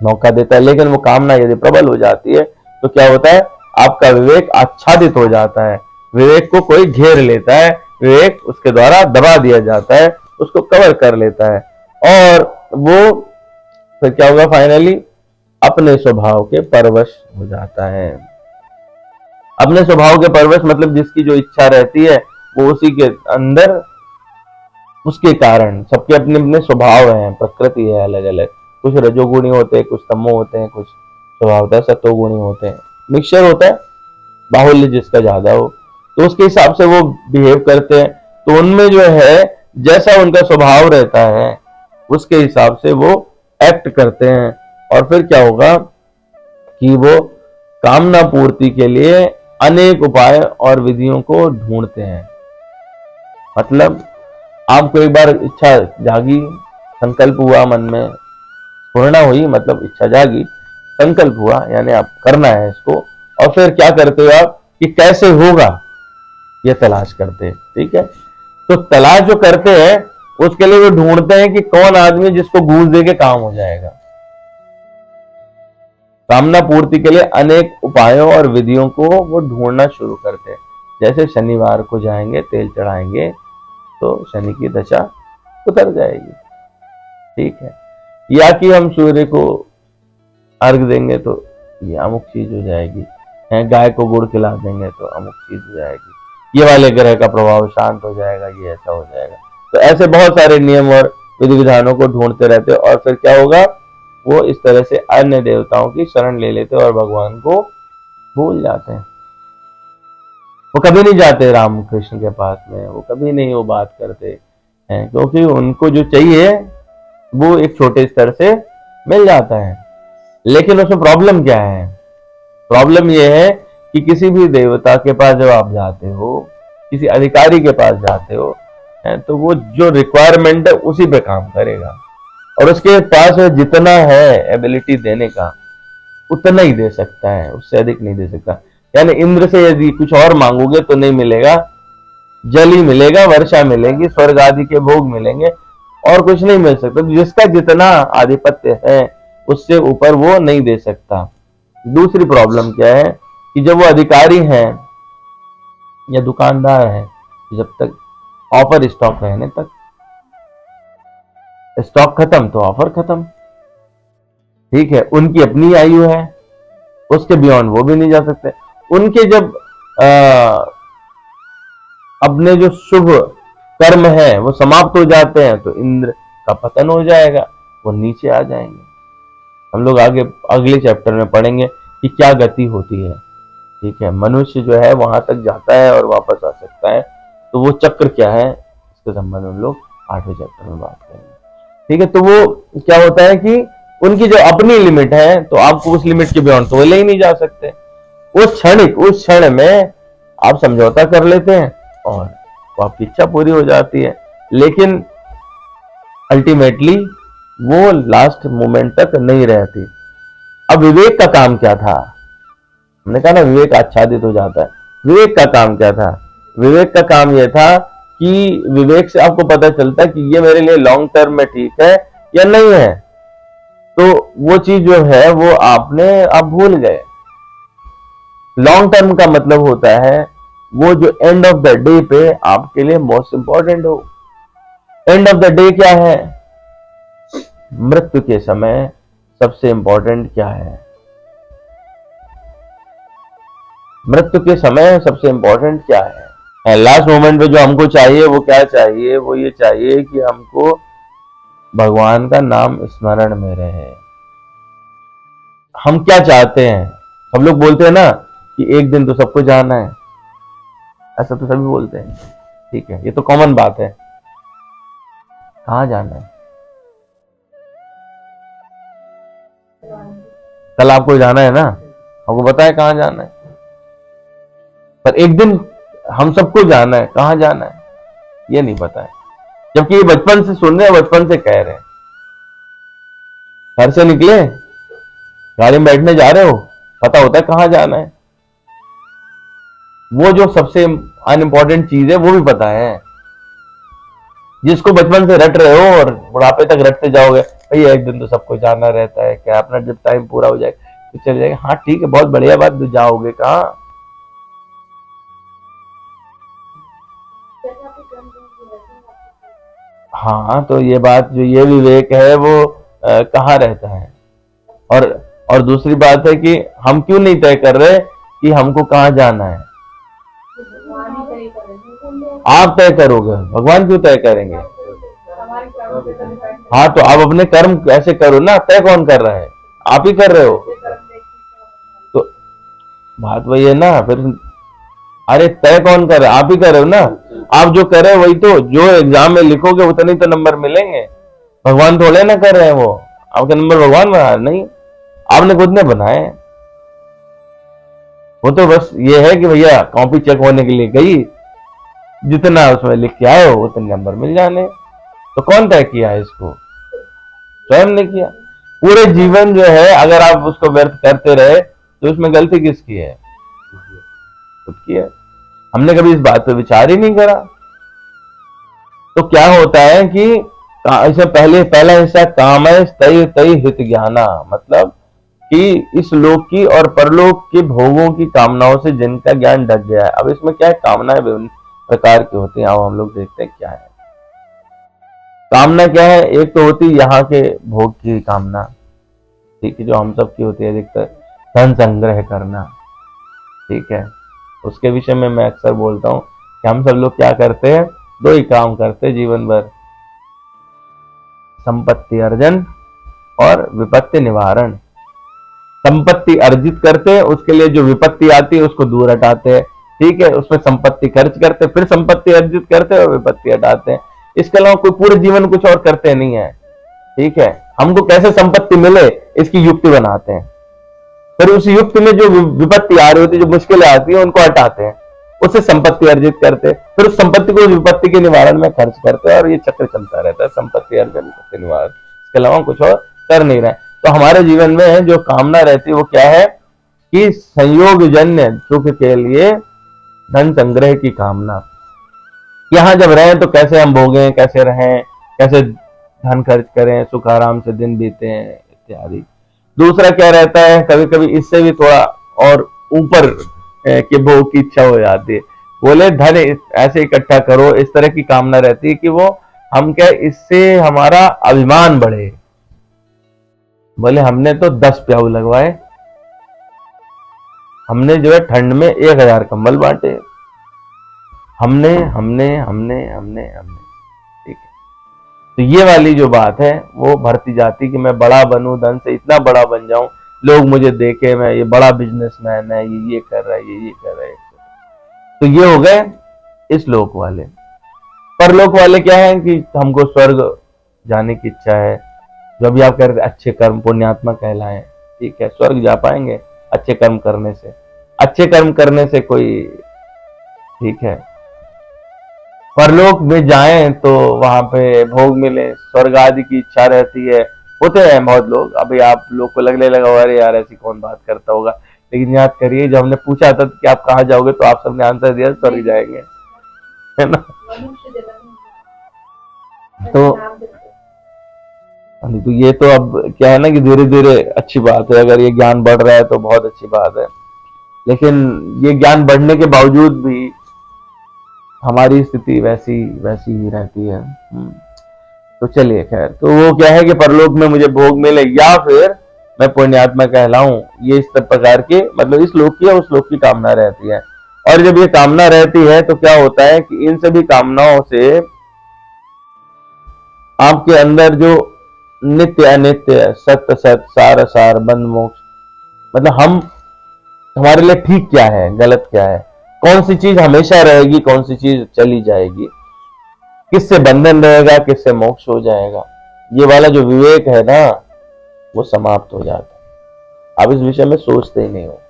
मौका देता है। लेकिन वो कामना यदि प्रबल हो जाती है तो क्या होता है, आपका विवेक आच्छादित हो जाता है, विवेक को कोई घेर लेता है, विवेक उसके द्वारा दबा दिया जाता है, उसको कवर कर लेता है, और वो फिर क्या होगा, फाइनली अपने स्वभाव के परवश हो जाता है। अपने स्वभाव के परवश मतलब जिसकी जो इच्छा रहती है वो उसी के अंदर, उसके कारण सबके अपने अपने स्वभाव हैं, प्रकृति है अलग अलग, कुछ रजोगुणी होते हैं, कुछ तमो होते हैं, कुछ स्वभावतः सतोगुणी होते हैं, मिक्सचर होता है, बाहुल्य जिसका ज्यादा हो तो उसके हिसाब से वो बिहेव करते हैं। तो उनमें जो है जैसा उनका स्वभाव रहता है उसके हिसाब से वो एक्ट करते हैं, और फिर क्या होगा कि वो कामना पूर्ति के लिए अनेक उपाय और विधियों को ढूंढते हैं। मतलब आपको एक बार इच्छा जागी, संकल्प हुआ मन में, पूर्णा हुई मतलब इच्छा जागी, संकल्प हुआ यानी आप करना है इसको, और फिर क्या करते हो आप कि कैसे होगा ये तलाश करते हैं, ठीक है। तो तलाश जो करते हैं उसके लिए वो ढूंढते हैं कि कौन आदमी जिसको गूंज दे के काम हो जाएगा। कामना पूर्ति के लिए अनेक उपायों और विधियों को वो ढूंढना शुरू करते हैं। जैसे शनिवार को जाएंगे, तेल चढ़ाएंगे तो शनि की दशा उतर जाएगी, ठीक है। या कि हम सूर्य को अर्घ देंगे तो ये अमुक चीज हो जाएगी, है गाय को गुड़ खिला देंगे तो अमुक चीज हो जाएगी, ये वाले ग्रह का प्रभाव शांत हो जाएगा, ये ऐसा हो जाएगा। तो ऐसे बहुत सारे नियम और विधि विधानों को ढूंढते रहते और फिर क्या होगा, वो इस तरह से अन्य देवताओं की शरण ले लेते और भगवान को भूल जाते हैं। वो कभी नहीं जाते राम कृष्ण के पास में, वो कभी नहीं वो बात करते हैं, क्योंकि उनको जो चाहिए वो एक छोटे स्तर से मिल जाता है। लेकिन उसमें प्रॉब्लम क्या है, प्रॉब्लम यह है कि किसी भी देवता के पास जब आप जाते हो, किसी अधिकारी के पास जाते हो, तो वो जो रिक्वायरमेंट है उसी पे काम करेगा और उसके पास जितना है एबिलिटी देने का उतना ही दे सकता है, उससे अधिक नहीं दे सकता। यानी इंद्र से यदि कुछ और मांगोगे तो नहीं मिलेगा, जल ही मिलेगा, वर्षा मिलेगी, स्वर्ग आदि के भोग मिलेंगे और कुछ नहीं मिल सकता। जिसका जितना आधिपत्य है उससे ऊपर वो नहीं दे सकता। दूसरी प्रॉब्लम क्या है कि जब वो अधिकारी हैं या दुकानदार हैं, जब तक ऑफर स्टॉक रहने तक, स्टॉक खत्म तो ऑफर खत्म, ठीक है। उनकी अपनी आयु है, उसके बियॉन्ड वो भी नहीं जा सकते। उनके जब अपने जो शुभ कर्म है वो समाप्त हो जाते हैं तो इंद्र का पतन हो जाएगा, वो नीचे आ जाएंगे। हम लोग आगे अगले चैप्टर में पढ़ेंगे कि क्या गति होती है, ठीक है। मनुष्य जो है वहां तक जाता है और वापस आ सकता है, तो वो चक्र क्या है इसके संबंध में हम लोग 8वें चैप्टर में बात करेंगे, ठीक है। तो वो क्या होता है कि उनकी जो अपनी लिमिट है, तो आपको उस लिमिट के बियॉन्ड तो ले ही नहीं जा सकते। उस क्षण में आप समझौता कर लेते हैं और वो आपकी इच्छा पूरी हो जाती है, लेकिन अल्टीमेटली वो लास्ट मोमेंट तक नहीं रहती। अब विवेक का काम क्या था, हमने कहा ना विवेक आच्छादित हो जाता है। विवेक का काम क्या था, विवेक का काम यह था कि विवेक से आपको पता चलता है कि ये मेरे लिए लॉन्ग टर्म में ठीक है या नहीं है, तो वो चीज जो है वो आप भूल गए। लॉन्ग टर्म का मतलब होता है वो जो एंड ऑफ द डे पे आपके लिए मोस्ट इंपॉर्टेंट हो। एंड ऑफ द डे क्या है, मृत्यु के समय सबसे इंपॉर्टेंट क्या है, मृत्यु के समय सबसे इंपॉर्टेंट क्या है। लास्ट मोमेंट पे जो हमको चाहिए वो क्या चाहिए, वो ये चाहिए कि हमको भगवान का नाम स्मरण में रहे। हम क्या चाहते हैं, सब लोग बोलते हैं ना कि एक दिन तो सबको जाना है, ऐसा तो सभी बोलते हैं, ठीक है, ये तो कॉमन बात है। कहां जाना है, कल आपको जाना है ना, आपको पता है कहां जाना है, पर एक दिन हम सबको जाना है, कहां जाना है ये नहीं पता है। जबकि ये बचपन से सुन रहे हैं, बचपन से कह रहे हैं। घर से निकले, गाड़ी में बैठने जा रहे हो, पता होता है कहां जाना है। वो जो सबसे अनइम्पॉर्टेंट चीज है वो भी पता है, जिसको बचपन से रट रहे हो और बुढ़ापे तक रटते जाओगे, भैया एक दिन तो सबको जाना रहता है, क्या अपना जब टाइम पूरा हो जाए तो चले जाएगा। हाँ ठीक है, बहुत बढ़िया बात, तो जाओगे कहाँ। हाँ तो ये बात जो ये विवेक है वो कहाँ रहता है। और दूसरी बात है कि हम क्यों नहीं तय कर रहे कि हमको कहाँ जाना है। आप तय करोगे, भगवान क्यों तय करेंगे। हाँ तो आप अपने कर्म ऐसे करो ना, तय कौन कर रहा है, आप ही कर रहे हो। तो बात वही है ना, फिर अरे तय कौन कर रहा है, आप ही कर रहे हो ना। आप जो कर रहे हो वही तो, जो एग्जाम में लिखोगे उतने तो नंबर मिलेंगे, भगवान थोड़े ना कर रहे हैं, वो आपके नंबर भगवान बना नहीं, आपने खुद ने बनाए। वो तो बस ये है कि भैया कॉपी चेक होने के लिए गई, जितना उसमें लिख के आए हो उतने नंबर मिल जाने। तो कौन तय किया है इसको, स्वयं ने किया। पूरे जीवन जो है अगर आप उसको व्यर्थ करते रहे तो उसमें गलती किसकी है, खुद की है। हमने कभी इस बात पे विचार ही नहीं करा। तो क्या होता है कि इसमें पहला हिस्सा कामय तय तय हित ज्ञाना, मतलब कि इस लोक की और परलोक के भोगों की कामनाओं से जिनका ज्ञान ढक गया है। अब इसमें क्या है, कामनाएं विभिन्न प्रकार की होती हैं। अब हम लोग देखते हैं क्या है कामना क्या है। एक तो होती है यहाँ के भोग की कामना, ठीक है, जो हम सब की होती है अधिकतर, धन संग्रह करना। ठीक है, उसके विषय में मैं अक्सर बोलता हूँ कि हम सब लोग क्या करते हैं, दो ही काम करते हैं जीवन भर, संपत्ति अर्जन और विपत्ति निवारण। संपत्ति अर्जित करते हैं, उसके लिए जो विपत्ति आती है उसको दूर हटाते हैं। ठीक है, उसमें संपत्ति खर्च करते, फिर संपत्ति अर्जित करते और विपत्ति हटाते हैं। इसके अलावा कोई पूरे जीवन कुछ और करते नहीं है। ठीक है, हमको कैसे संपत्ति मिले इसकी युक्ति बनाते हैं, फिर उस युक्ति में जो विपत्ति आ रही होती है, जो मुश्किलें आती है, उनको हटाते हैं, उससे संपत्ति अर्जित करते हैं, फिर उस संपत्ति को विपत्ति के निवारण में खर्च करते हैं, और ये चक्र चलता रहता है, संपत्ति अर्जन विपत्ति निवारण। इसके अलावा कुछ और कर नहीं रहे। तो हमारे जीवन में जो कामना रहती है वो क्या है कि संयोग जन्य सुख के लिए धन संग्रह की कामना। यहां जब रहें तो कैसे हम भोगें, कैसे रहें, कैसे धन खर्च करें, सुख आराम से दिन बीते इत्यादि। दूसरा क्या रहता है, कभी कभी इससे भी थोड़ा और ऊपर के भोग की इच्छा हो जाती है। बोले धन ऐसे इकट्ठा करो, इस तरह की कामना रहती है कि वो हम क्या, इससे हमारा अभिमान बढ़े। बोले हमने तो 10 प्याऊ लगवाए, हमने जो है ठंड में 1000 कंबल बांटे, हमने हमने हमने हमने हमने ठीक है। तो ये वाली जो बात है वो बढ़ती जाती कि मैं बड़ा बनूं, धन से इतना बड़ा बन जाऊं, लोग मुझे देखे, मैं ये बड़ा बिजनेसमैन है, ये कर रहा है, ये कर रहा है। तो ये हो गए इस लोक वाले। परलोक वाले क्या है कि हमको स्वर्ग जाने की इच्छा है, जो भी आप कर अच्छे कर्म, पुण्यात्मा कहलाएं। ठीक है, स्वर्ग जा पाएंगे अच्छे कर्म करने से। अच्छे कर्म करने से कोई, ठीक है, परलोक में जाएं तो वहां पे भोग मिले, स्वर्ग आदि की इच्छा रहती है। होते हैं बहुत लोग, अभी आप लोग को लगने लगा अरे यार ऐसी कौन बात करता होगा, लेकिन याद करिए जब हमने पूछा था कि आप कहाँ जाओगे तो आप सबने आंसर दिया स्वर्ग जाएंगे, है ना। तो ये तो अब क्या है ना कि धीरे धीरे अच्छी बात है, अगर ये ज्ञान बढ़ रहा है तो बहुत अच्छी बात है, लेकिन ये ज्ञान बढ़ने के बावजूद भी हमारी स्थिति वैसी ही रहती है। तो चलिए खैर, तो वो क्या है कि परलोक में मुझे भोग मिले या फिर मैं पुण्यात्मा कहलाऊं, ये इस प्रकार की, मतलब इस लोक की या उस लोक की कामना रहती है। और जब ये कामना रहती है तो क्या होता है कि इन सभी कामनाओं से आपके अंदर जो नित्य अनित्य, सत्य सत्य, सार असार, बंध मोक्ष, मतलब हम, हमारे लिए ठीक क्या है, गलत क्या है, कौन सी चीज हमेशा रहेगी, कौन सी चीज चली जाएगी, किससे बंधन रहेगा, किससे मोक्ष हो जाएगा, ये वाला जो विवेक है ना वो समाप्त हो जाता है। आप इस विषय में सोचते ही नहीं हो,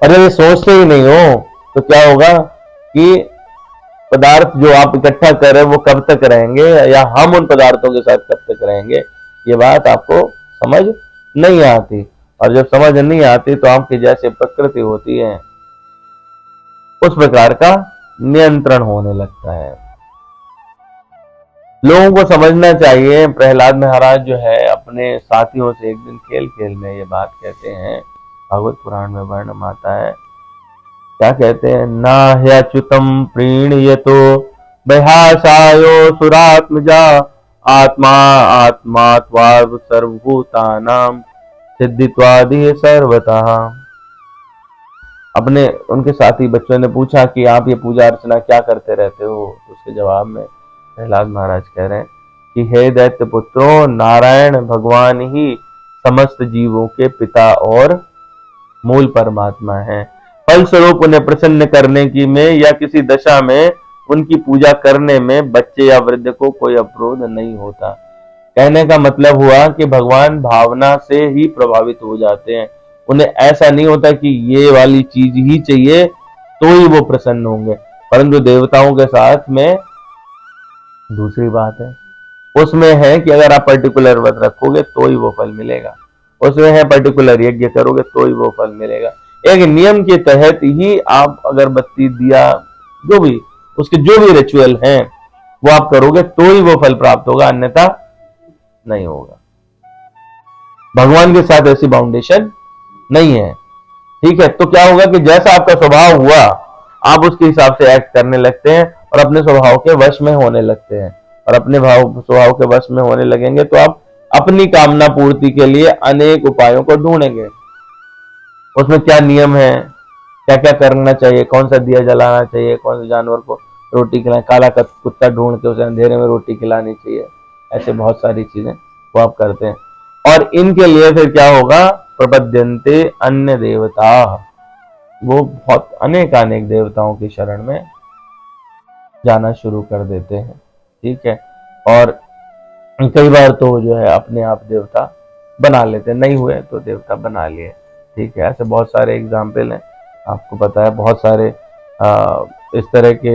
और जब ये सोचते ही नहीं हो तो क्या होगा कि पदार्थ जो आप इकट्ठा कर रहे हैं वो कब तक रहेंगे, या हम उन पदार्थों के साथ कब तक रहेंगे, ये बात आपको समझ नहीं आती। और जब समझ नहीं आती तो आपकी जैसे प्रकृति होती है उस प्रकार का नियंत्रण होने लगता है। लोगों को समझना चाहिए, प्रहलाद महाराज जो है अपने साथियों से एक दिन खेल खेल में ये बात कहते हैं, भागवत पुराण में वर्णन आता है, क्या कहते हैं, ना ह्यच्युतम प्रीणयतो बह्यासायो सुरात्मजा आत्मा आत्मा त्वार्व सर्वभूतानां सिद्धित्वादि सर्वतः। अपने उनके साथी बच्चों ने पूछा कि आप ये पूजा अर्चना क्या करते रहते हो, तो उसके जवाब में प्रहलाद महाराज कह रहे हैं कि हे दैत्य पुत्रों, नारायण भगवान ही समस्त जीवों के पिता और मूल परमात्मा हैं। फलस्वरूप उन्हें प्रसन्न करने की में या किसी दशा में उनकी पूजा करने में बच्चे या वृद्ध को कोई अवरोध नहीं होता। कहने का मतलब हुआ कि भगवान भावना से ही प्रभावित हो जाते हैं, उन्हें ऐसा नहीं होता कि ये वाली चीज ही चाहिए तो ही वो प्रसन्न होंगे। परंतु देवताओं के साथ में दूसरी बात है, उसमें है कि अगर आप पर्टिकुलर व्रत रखोगे तो ही वो फल मिलेगा, उसमें है पर्टिकुलर यज्ञ करोगे तो ही वो फल मिलेगा। एक नियम के तहत ही आप अगरबत्ती, दिया, जो भी उसके जो भी रिचुअल हैं वो आप करोगे तो ही वो फल प्राप्त होगा, अन्यथा नहीं होगा। भगवान के साथ ऐसी बाउंडेशन नहीं है। ठीक है, तो क्या होगा कि जैसा आपका स्वभाव हुआ आप उसके हिसाब से एक्ट करने लगते हैं और अपने स्वभाव के वश में होने लगते हैं, और अपने स्वभाव के वश में होने लगेंगे तो आप अपनी कामना पूर्ति के लिए अनेक उपायों को ढूंढेंगे। उसमें क्या नियम है, क्या क्या करना चाहिए, कौन सा दिया जलाना चाहिए, कौन से जानवर को रोटी खिलाए, काला कुत्ता ढूंढ के उसे अंधेरे में रोटी खिलानी चाहिए, ऐसे बहुत सारी चीजें वो आप करते हैं। और इनके लिए फिर क्या होगा, प्रपद्यन्ते अन्य देवता, वो बहुत अनेक अनेक देवताओं की शरण में जाना शुरू कर देते हैं। ठीक है, और कई बार तो जो है अपने आप देवता बना लेते हैं, नहीं हुए तो देवता बना लिए। ठीक है, ऐसे बहुत सारे एग्जाम्पल हैं, आपको पता है, बहुत सारे इस तरह के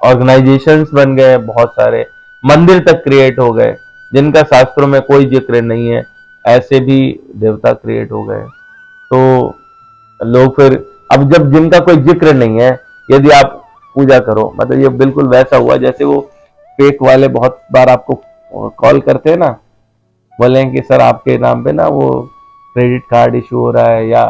ऑर्गेनाइजेशंस बन गए, बहुत सारे मंदिर तक क्रिएट हो गए जिनका शास्त्रों में कोई जिक्र नहीं है, ऐसे भी देवता क्रिएट हो गए। तो लोग फिर, अब जब जिनका कोई जिक्र नहीं है यदि आप पूजा करो, मतलब ये बिल्कुल वैसा हुआ जैसे वो फेक वाले बहुत बार आपको कॉल करते हैं ना, बोले कि सर आपके नाम पे ना वो क्रेडिट कार्ड इशू हो रहा है, या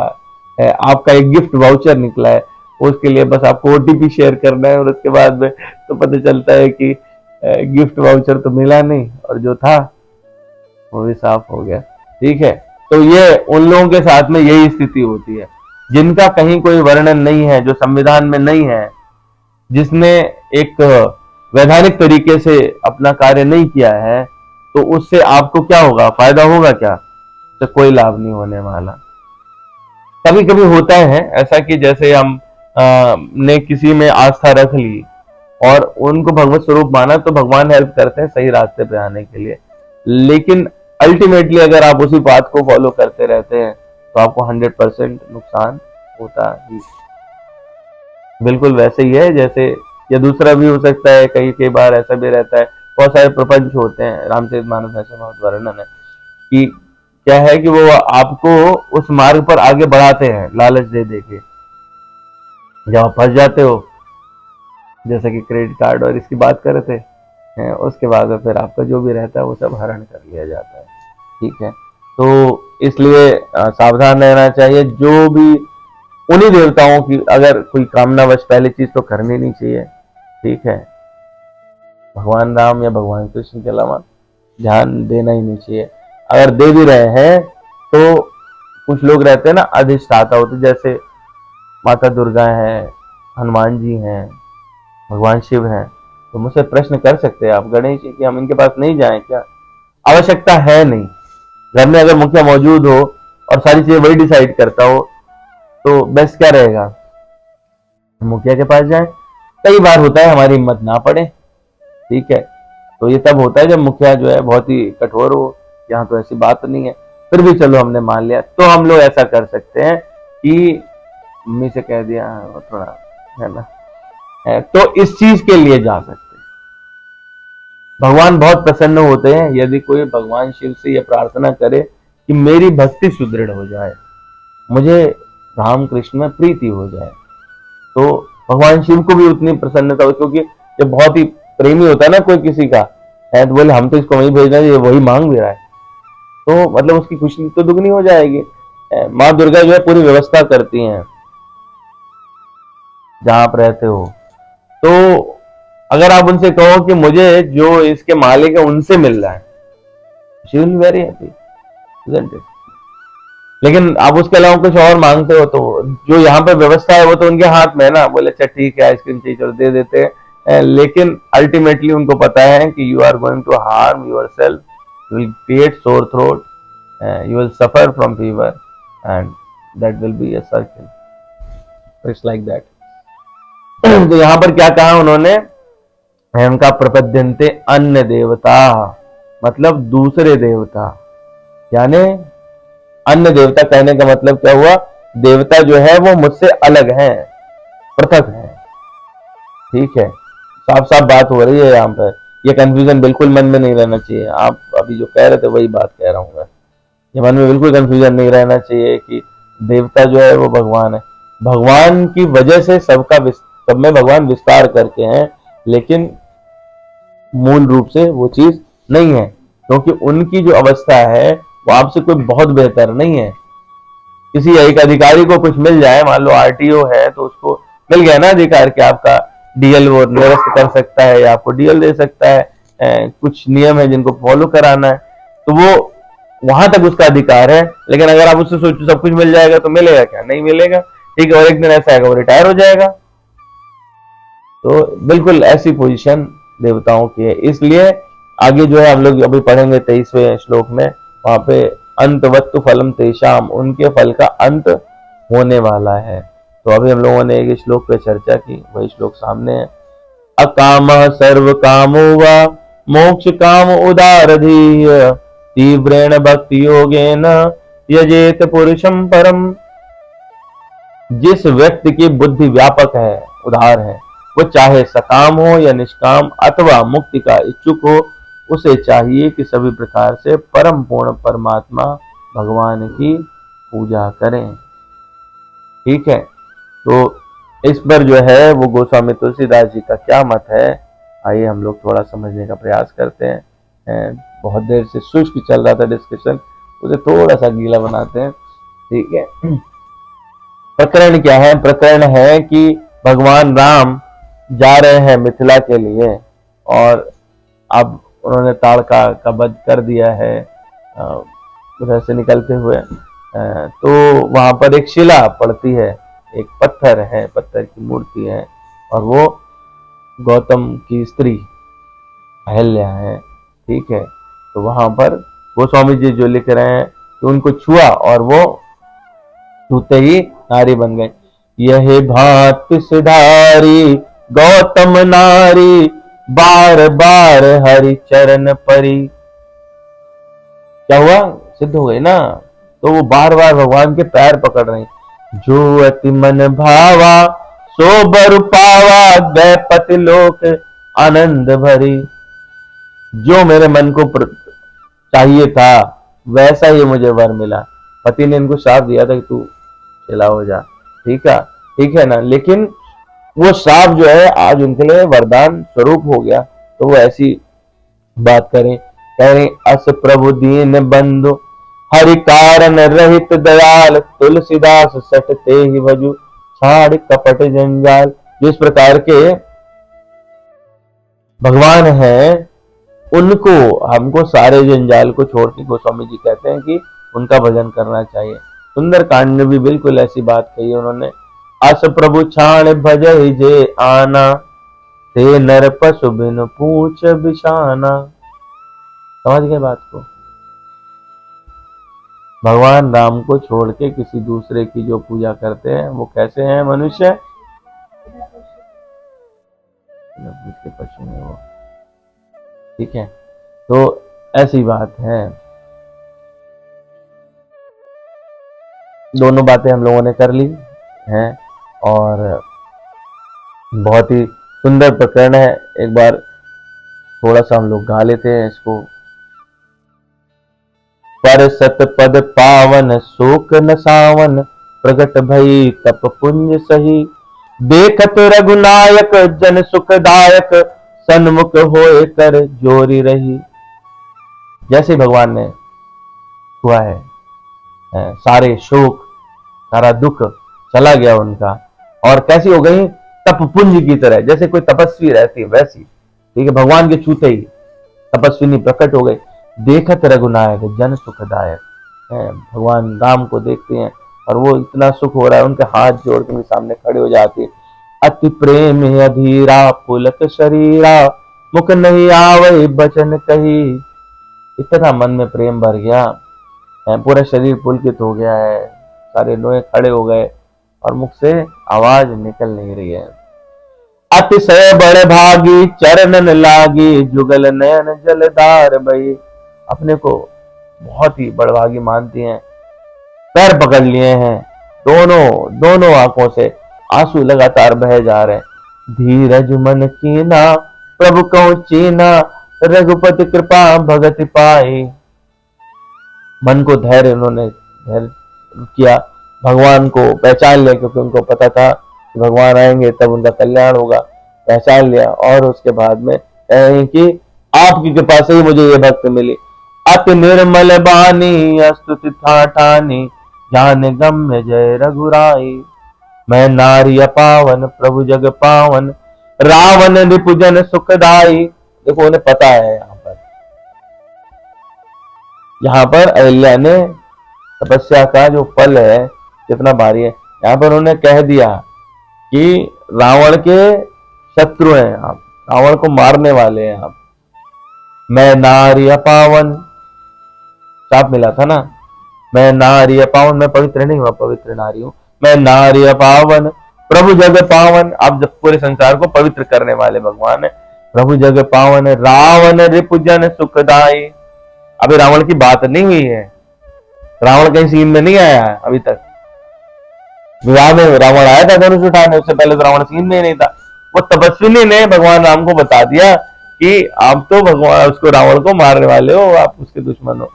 आपका एक गिफ्ट वाउचर निकला है, उसके लिए बस आपको ओटीपी शेयर करना है, और उसके बाद में तो पता चलता है कि गिफ्ट वाउचर तो मिला नहीं और जो था वो भी साफ हो गया। ठीक है, तो ये उन लोगों के साथ में यही स्थिति होती है जिनका कहीं कोई वर्णन नहीं है, जो संविधान में नहीं है, जिसने एक वैधानिक तरीके से अपना कार्य नहीं किया है, तो उससे आपको क्या होगा, फायदा होगा क्या, तो कोई लाभ नहीं होने वाला। कभी कभी होता है ऐसा कि जैसे हम ने किसी में आस्था रख ली और उनको भगवत स्वरूप माना, तो भगवान हेल्प करते हैं सही रास्ते पे आने के लिए, लेकिन अल्टीमेटली अगर आप उसी बात को फॉलो करते रहते हैं तो आपको 100% नुकसान होता ही। बिल्कुल वैसे ही है जैसे, या दूसरा भी हो सकता है, कई कई बार ऐसा भी रहता है, बहुत सारे प्रपंच होते हैं, रामचरितमानस ऐसे बहुत वर्णन है कि क्या है कि वो आपको उस मार्ग पर आगे बढ़ाते हैं लालच दे दे के, जब आप फंस जाते हो, जैसे कि क्रेडिट कार्ड और इसकी बात कर रहे थे, उसके बाद फिर आपका जो भी रहता है वो सब हरण कर लिया जाता है। ठीक है, तो इसलिए सावधान रहना चाहिए। जो भी उन्हीं देवताओं की अगर कोई कामनावश, पहली चीज तो करनी नहीं चाहिए। ठीक है, भगवान राम या भगवान कृष्ण के अलावा ध्यान देना ही नहीं चाहिए। अगर दे भी रहे हैं तो कुछ लोग रहते हैं ना अधिष्ठाता होते, जैसे माता दुर्गा है, हनुमान जी हैं, भगवान शिव हैं, तो मुझसे प्रश्न कर सकते हैं आप गणेश जी कि हम इनके पास नहीं जाएं क्या, आवश्यकता है नहीं। घर में अगर मुखिया मौजूद हो और सारी चीजें वही डिसाइड करता हो तो बेस्ट क्या रहेगा, मुखिया के पास जाएं। कई बार होता है हमारी हिम्मत ना पड़े, ठीक है, तो ये तब होता है जब मुखिया जो है बहुत ही कठोर हो, यहाँ तो ऐसी बात नहीं है, फिर भी चलो हमने मान लिया, तो हम लोग ऐसा कर सकते हैं कि मम्मी से कह दिया थोड़ा, है ना, तो इस चीज के लिए जा सकते हैं। भगवान बहुत प्रसन्न होते हैं यदि कोई भगवान शिव से यह प्रार्थना करे कि मेरी भक्ति सुदृढ़ हो जाए, मुझे राम कृष्ण में प्रीति हो जाए, तो भगवान शिव को भी उतनी प्रसन्नता हो, क्योंकि जब बहुत ही प्रेमी होता है ना कोई किसी का, है तो बोले हम तो इसको वही भेजना है, ये वही मांग भी रहा है, तो मतलब उसकी खुशी तो दुगनी हो जाएगी। माँ दुर्गा जो है पूरी व्यवस्था करती हैं जहां आप रहते हो, तो अगर आप उनसे कहो कि मुझे जो इसके मालिक है उनसे मिल रहा है, she will be very happy, isn't it. लेकिन आप उसके अलावा कुछ और मांगते हो तो जो यहाँ पे व्यवस्था है वो तो उनके हाथ में है ना, बोले अच्छा ठीक है आइसक्रीम चाहिए चलो दे देते हैं, लेकिन अल्टीमेटली उनको पता है कि you are going to harm yourself, you will create sore throat, you will suffer from fever and that will be a circle, it's like that. तो यहाँ पर क्या कहा उन्होंने, उनका प्रपद्यन्ते अन्य देवता, मतलब दूसरे देवता, यानी अन्य देवता कहने का मतलब क्या हुआ, देवता जो है वो मुझसे अलग है, पृथक है। ठीक है, साफ साफ बात हो रही है यहाँ पर, ये कंफ्यूजन बिल्कुल मन में नहीं रहना चाहिए। आप अभी जो कह रहे थे वही बात कह रहा हूँ मैं, ये मन में बिल्कुल कंफ्यूजन नहीं रहना चाहिए कि देवता जो है वो भगवान है। भगवान की वजह से सब में भगवान विस्तार करके हैं, लेकिन मूल रूप से वो चीज नहीं है, क्योंकि उनकी जो अवस्था है वो आपसे कोई बहुत बेहतर नहीं है। किसी एक अधिकारी को कुछ मिल जाए, मान लो आरटीओ है तो उसको मिल गया ना अधिकार कि आपका डीएल वो निरस्त कर सकता है या आपको डीएल दे सकता है, कुछ नियम है जिनको फॉलो कराना है, तो वो वहां तक उसका अधिकार है। लेकिन अगर आप उससे सोचो सब कुछ मिल जाएगा तो मिलेगा क्या? नहीं मिलेगा। ठीक है, और एक दिन ऐसा आएगा वो रिटायर हो जाएगा। तो बिल्कुल ऐसी पोजीशन देवताओं की है। इसलिए आगे जो है हम लोग अभी पढ़ेंगे 23वें श्लोक में, वहां पे अंतवत्तु फलम तेषाम, उनके फल का अंत होने वाला है। तो अभी हम लोगों ने एक श्लोक पे चर्चा की, वही श्लोक सामने है। अकाम सर्व कामो व मोक्ष काम उदारधीय तीव्रेण भक्ति योगेन यजेत पुरुषम परम। जिस व्यक्ति की बुद्धि व्यापक है, उदार है, वो चाहे सकाम हो या निष्काम अथवा मुक्ति का इच्छुक हो, उसे चाहिए कि सभी प्रकार से परम पूर्ण परमात्मा भगवान की पूजा करें। ठीक है, तो इस पर जो है वो गोस्वामी तुलसीदास जी का क्या मत है, आइए हम लोग थोड़ा समझने का प्रयास करते हैं। बहुत देर से शुष्क चल रहा था डिस्कशन, उसे थोड़ा सा गीला बनाते हैं। ठीक है, प्रकरण क्या है? प्रकरण है कि भगवान राम जा रहे हैं मिथिला के लिए, और अब उन्होंने ताड़का का वध कर दिया है उधर से निकलते हुए। तो वहां पर एक शिला पड़ती है, एक पत्थर है, पत्थर की मूर्ति है, और वो गौतम की स्त्री अहल्या है। ठीक है, तो वहां पर गोस्वामी जी जो लिख रहे हैं कि उनको छुआ और वो छूते ही नारी बन गए। यह भांति सिधारी गौतम नारी बार बार हरि चरण परी। क्या हुआ? सिद्ध हो गई ना। तो वो बार बार भगवान के पैर पकड़ रही। जो अति मन भावा सो बर पावा दैपति लोक आनंद भरी। जो मेरे मन को चाहिए था वैसा ही मुझे वर मिला। पति ने इनको श्राप दिया था कि तू चला हो जा, ठीक है ना, लेकिन वो श्राप जो है आज उनके लिए वरदान स्वरूप हो गया। तो वो ऐसी बात करें, कह रहे अस प्रभु दीन बंधु हरि कारण रहित दयाल तुलसीदास सटते ही भजु छाड़ कपट जंजाल। जिस प्रकार के भगवान हैं उनको, हमको सारे जंजाल को छोड़ के गोस्वामी जी कहते हैं कि उनका भजन करना चाहिए। सुंदर कांड में भी बिल्कुल ऐसी बात कही उन्होंने। अस प्रभु छाण भजहि जे आना ते नर पशु बिन पूछ बिछाना। समझ गए बात को? भगवान राम को छोड़ के किसी दूसरे की जो पूजा करते हैं वो कैसे हैं मनुष्य? पशु में वो। ठीक है, तो ऐसी बात है। दोनों बातें हम लोगों ने कर ली हैं और बहुत ही सुंदर प्रकरण है। एक बार थोड़ा सा हम लोग गा लेते हैं इसको। पर सत पद पावन शोक न सावन प्रगट भई तप पुंज सही देखत रघुनायक जन सुखदायक सन्मुख होए कर जोरी रही। जैसे भगवान ने हुआ है सारे शोक सारा दुख चला गया उनका, और कैसी हो गई? तपपुंज की तरह, जैसे कोई तपस्वी रहती है वैसी। ठीक है, भगवान के छूते ही तपस्विनी प्रकट हो गई। देखत रघुनायक जन सुखदायक, भगवान राम को देखते हैं और वो इतना सुख हो रहा है, उनके हाथ जोड़ के सामने खड़े हो जाते हैं। अति प्रेम अधीरा पुलक शरीरा मुख नहीं आवे बचन कही। इतना मन में प्रेम भर गया, पूरा शरीर पुलकित हो गया है, सारे लोहे खड़े हो गए और मुख से आवाज निकल नहीं रही है। अतिशय बड़े भागी चरणन लागी जुगल नयन जलधार बही। अपने को बहुत ही बड़भागी मानती हैं, पैर पकड़ लिए हैं, दोनों आंखों से आंसू लगातार बह जा रहे हैं। धीरज मन कीना प्रभु को चीना रघुपति कृपा भगत पाई। मन को धैर्य, उन्होंने धैर्य किया, भगवान को पहचान लिया, क्योंकि उनको पता था कि भगवान आएंगे तब उनका कल्याण होगा। पहचान लिया और उसके बाद में कहें कि आपकी कृपा से ही मुझे ये भक्त मिली। अति निर्मल बानी स्तुति ठाठानी जान गम्य जय रघुराई। मैं नारी पावन प्रभु जग पावन रावण रिपुजन सुखदाई। देखो उन्हें पता है यहाँ पर यहाँ पर अहिल्या ने तपस्या का जो फल है कितना भारी है, यहाँ पर उन्होंने कह दिया कि रावण के शत्रु हैं आप, रावण को मारने वाले हैं आप। मैं नारी अपावन, शाप मिला था ना, मैं नारी अपावन, मैं पवित्र नहीं हुआ, पवित्र नारी हूं, मैं नारी अपावन प्रभु जग पावन। आप जब पूरे संसार को पवित्र करने वाले भगवान है, प्रभु जग पावन रावण रिपुजन सुखदाई। अभी रावण की बात नहीं हुई है, रावण कहीं सीन में नहीं आया है अभी तक। विवाह में रावण आया था धनुष उठाने, उससे पहले तो रावण सीन में ही नहीं था। वो तपस्विनी ने भगवान राम को बता दिया कि आप तो भगवान उसको रावण को मारने वाले हो, आप उसके दुश्मन हो।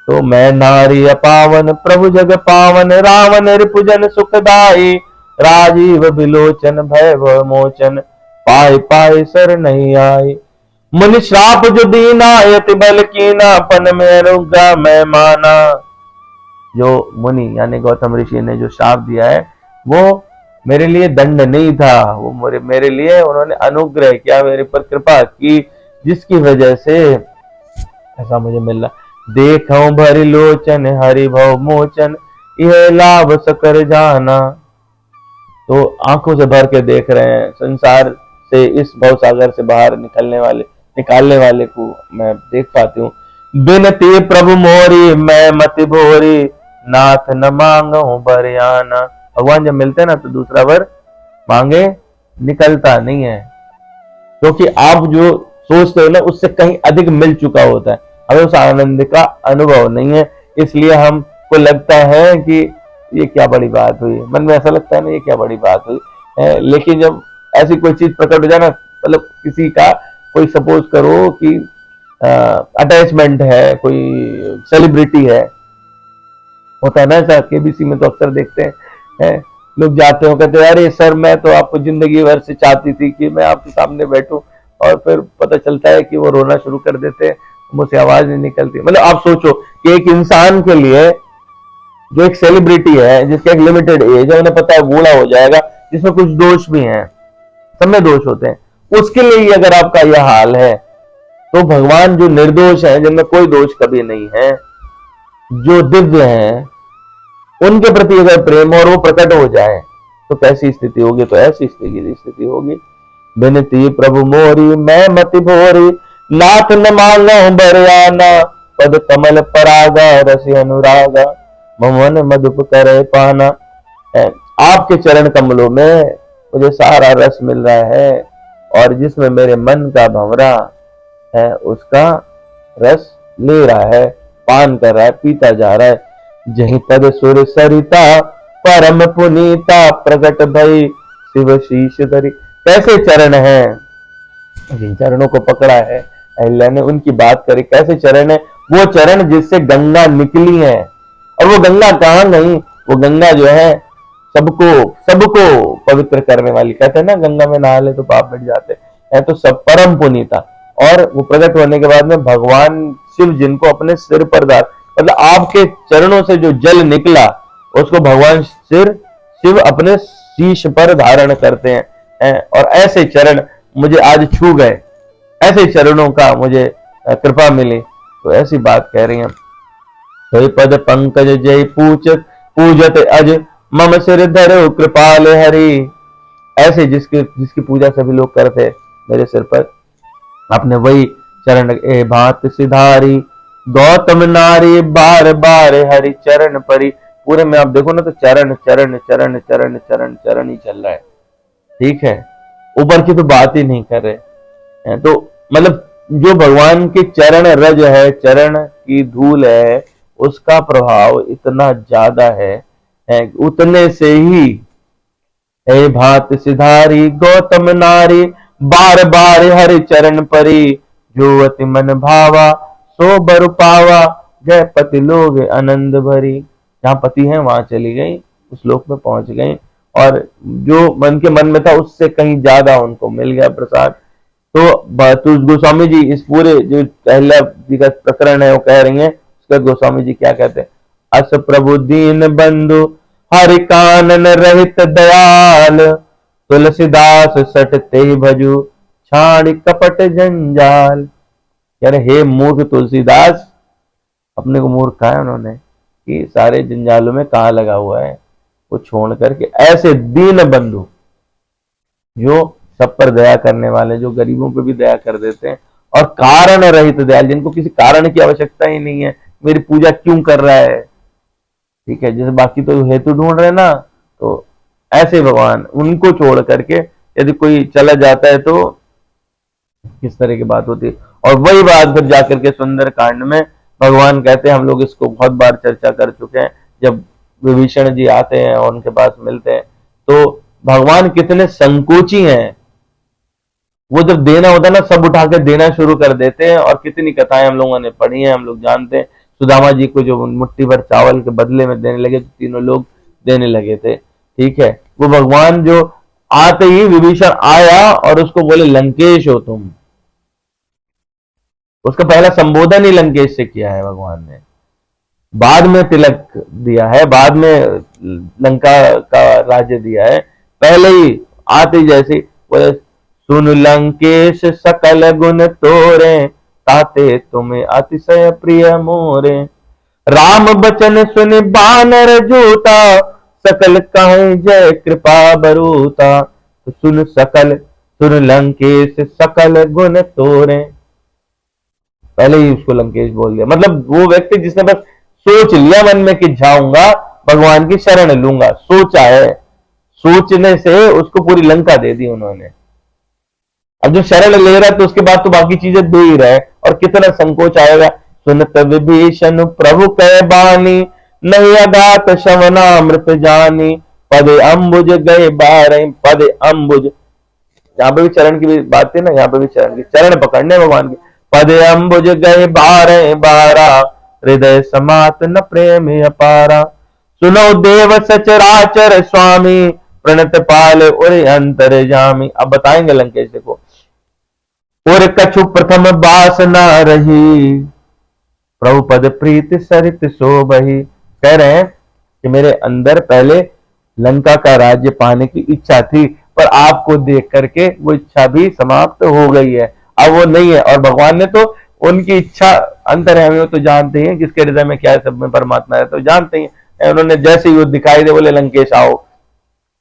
तो मैं नारी अपावन प्रभु जग पावन रावण रिपुजन सुखदाई राजीव बिलोचन भय मोचन पाए पाए सर नहीं आई। मुनि श्राप जो दीना यति बल कीना पन में रुगा मैं माना। जो मुनि यानी गौतम ऋषि ने जो श्राप दिया है वो मेरे लिए दंड नहीं था, वो मेरे लिए उन्होंने अनुग्रह किया, मेरे पर कृपा की, जिसकी वजह से ऐसा मुझे मिल रहा। देखो भरी लोचन हरि भव मोचन यह लाभ सकर जाना। तो आंखों से भर के देख रहे हैं संसार से, इस भव सागर से बाहर निकालने वाले को मैं देख पाती हूँ। बिनती प्रभु मोरी मैं मति भोरी नाथ न मांगो बरियाना। भगवान जब मिलते हैं ना तो दूसरा वर मांगे निकलता नहीं है, क्योंकि आप जो सोचते हो ना उससे कहीं अधिक मिल चुका होता है, हमें उस आनंद का अनुभव नहीं है। इसलिए हमको लगता है कि ये क्या बड़ी बात हुई, मन में ऐसा लगता है ना ये क्या बड़ी बात हुई है। लेकिन जब ऐसी कोई चीज प्रकट हो जाए ना, मतलब किसी का कोई सपोज करो कि अटैचमेंट है, कोई सेलिब्रिटी है, होता है ना ऐसा, केबीसी में तो अक्सर देखते हैं लोग जाते हो कहते हैं अरे सर मैं तो आपको जिंदगी भर से चाहती थी कि मैं आपके सामने बैठूं, और फिर पता चलता है कि वो रोना शुरू कर देते हैं, मुझसे आवाज नहीं निकलती। मतलब आप सोचो कि एक इंसान के लिए जो एक सेलिब्रिटी है जिसका एक लिमिटेड एज है, उन्हें पता है बूढ़ा हो जाएगा, जिसमें कुछ दोष भी हैं, सब में दोष होते हैं, उसके लिए ही अगर आपका यह हाल है, तो भगवान जो निर्दोष है, जिनमें कोई दोष कभी नहीं है, जो दिव्य हैं, उनके प्रति अगर प्रेम और वो प्रकट हो जाए तो कैसी स्थिति होगी, तो ऐसी स्थिति होगी। बिनती प्रभु मोरी मैं मति भोरी नाथ न मांगो बरियाना पद कमल परागा रसि अनुरागा मन मधुप करे पाना। आपके चरण कमलों में मुझे सारा रस मिल रहा है, और जिसमें मेरे मन का भंवरा है उसका रस ले रहा है, पान कर रहा है, पीता जा रहा है। जही पद सुर सरिता परम पुनीता प्रकट भई शिव शीश धरी। कैसे चरण है, जिन चरणों को पकड़ा है अहिल्या ने, उनकी बात करी, कैसे चरण है, वो चरण जिससे गंगा निकली है। और वो गंगा कहाँ गई, वो गंगा जो है सबको पवित्र करने वाली। कहते हैं ना गंगा में नहा ले तो पाप मिट जाते हैं, तो सब परम पुनीता। और वो प्रकट होने के बाद में भगवान शिव जिनको अपने सिर पर डाल, मतलब आपके चरणों से जो जल निकला उसको भगवान शिव अपने शीश पर धारण करते हैं। और ऐसे चरण मुझे आज छू गए, ऐसे चरणों का मुझे कृपा मिली, तो ऐसी बात कह रही हैं। तो पद पंकज जय पूजत अज मम सिर धरो कृपाल हरि। ऐसे जिसकी पूजा सभी लोग करते मेरे सिर पर, आपने वही चरण ए भात सिधारी गौतम नारी बार बार हरि चरण परी। पूरे में आप देखो ना तो चरण चरण चरण चरण चरण चरण ही चल रहा है, ठीक है, ऊपर की तो बात ही नहीं कर रहे। तो मतलब जो भगवान के चरण रज है, चरण की धूल है, उसका प्रभाव इतना ज्यादा है, उतने से ही हे भात सिधारी गौतम नारी बार बार हरि चरण परी जो अति मन भावा सो बर पावा जय पति लोग आनंद भरी। जहां पति है वहां चली गई, उस लोक में पहुंच गई, और जो मन के मन में था उससे कहीं ज्यादा उनको मिल गया प्रसाद। तो गोस्वामी जी इस पूरे जो अहिल्या जी का प्रकरण है वो कह रही है, उसका गोस्वामी जी क्या कहते हैं। अस प्रभु दीन बंधु हरि कानन रहित दयाल तुलसीदास सट ते भजू छाड़ कपट जंजाल। यार हे मूर्ख तुलसीदास, अपने को मूर्ख कहा है उन्होंने कि सारे जंजालों में कहाँ लगा हुआ है, वो छोड़ करके ऐसे दीन बंधु जो सब पर दया करने वाले, जो गरीबों पे भी दया कर देते हैं, और कारण रहित दयाल, जिनको किसी कारण की आवश्यकता ही नहीं है, मेरी पूजा क्यों कर रहा है, ठीक है, जैसे बाकी तो हेतु ढूंढ रहे ना, तो ऐसे भगवान उनको छोड़ करके यदि कोई चला जाता है तो किस तरह की बात होती है। और वही बात फिर जाकर के सुंदर कांड में भगवान कहते हैं, हम लोग इसको बहुत बार चर्चा कर चुके हैं, जब विभीषण जी आते हैं और उनके पास मिलते हैं तो भगवान कितने संकोची हैं, वो जब देना होता है ना सब उठा के देना शुरू कर देते हैं। और कितनी कथाएं हम लोगों ने पढ़ी हैं, हम लोग जानते हैं, सुदामा जी को जो मुट्ठी भर चावल के बदले में देने लगे तो तीनों लोग देने लगे थे, ठीक है। वो भगवान जो आते ही विभीषण आया और उसको बोले लंकेश हो तुम, उसका पहला संबोधन ही लंकेश से किया है भगवान ने, बाद में तिलक दिया है, बाद में लंका का राज्य दिया है, पहले ही आते ही जैसे बोले सुन लंकेश सकल गुण तोरे, ताते तुम्हें अतिशय प्रिय मोरे, राम बचन सुन बानर जूता, सकल कहे जय कृपा बरूता, तो सुन लंकेश सकल गुण तोरे, पहले ही उसको लंकेश बोल दिया। मतलब वो व्यक्ति जिसने बस सोच लिया मन में कि जाऊंगा भगवान की शरण लूंगा, सोचा है, सोचने से उसको पूरी लंका दे दी उन्होंने। अब जो शरण ले रहा है तो उसके बाद तो बाकी चीजें दे ही रहे, और कितना संकोच आएगा। सुनत विभीषण प्रभु कह बानी, नहीं अगात शवनामृत जानी, पदे अम्बुज गए बारह, पदे अम्बुज, यहाँ पे भी चरण की बात थी ना, यहाँ पे भी चरण की, चरण पकड़ने भगवान के, पदे अम्बुज गए बारह बारा, हृदय समात न प्रेम अपारा, सुनो देव सचराचर स्वामी, प्रणत पाल और अंतर जामी। अब बताएंगे लंकेश देखो, और कछु प्रथम बास ना रही, प्रभु पद प्रीति सरित शोभही, कह रहे हैं कि मेरे अंदर पहले लंका का राज्य पाने की इच्छा थी, पर आपको देख करके वो इच्छा भी समाप्त हो गई है, अब वो नहीं है। और भगवान ने तो उनकी इच्छा, अंतर्यामी हो तो जानते हैं किसके हृदय में क्या है, सब में परमात्मा है तो जानते हैं, उन्होंने जैसे ही वो दिखाई दे बोले लंकेश आओ,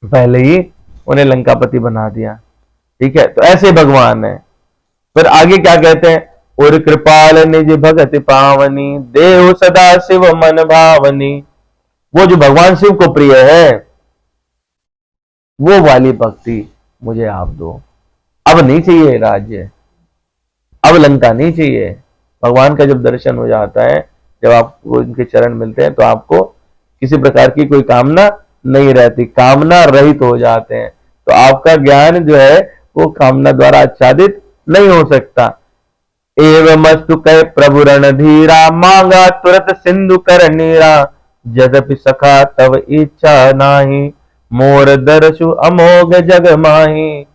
पहले ही उन्हें लंकापति बना दिया, ठीक है। तो ऐसे भगवान है। फिर आगे क्या कहते हैं, और कृपाल निज भगत पावनी, देव सदा शिव मन भावनी, वो जो भगवान शिव को प्रिय है वो वाली भक्ति मुझे आप दो। अब नहीं चाहिए राज्य, अब लंका नहीं चाहिए। भगवान का जब दर्शन हो जाता है, जब आपको उनके चरण मिलते हैं तो आपको किसी प्रकार की कोई कामना नहीं रहती, कामना रहित हो जाते हैं, तो आपका ज्ञान जो है वो कामना द्वारा आच्छादित नहीं हो सकता। एवं मस्तु कह प्रभु रणधीरा, मांगा तुरत सिंधु कर नीरा, जदपि सखा तब इच्छा नाही, मोर दर्शु अमोघ जग माही।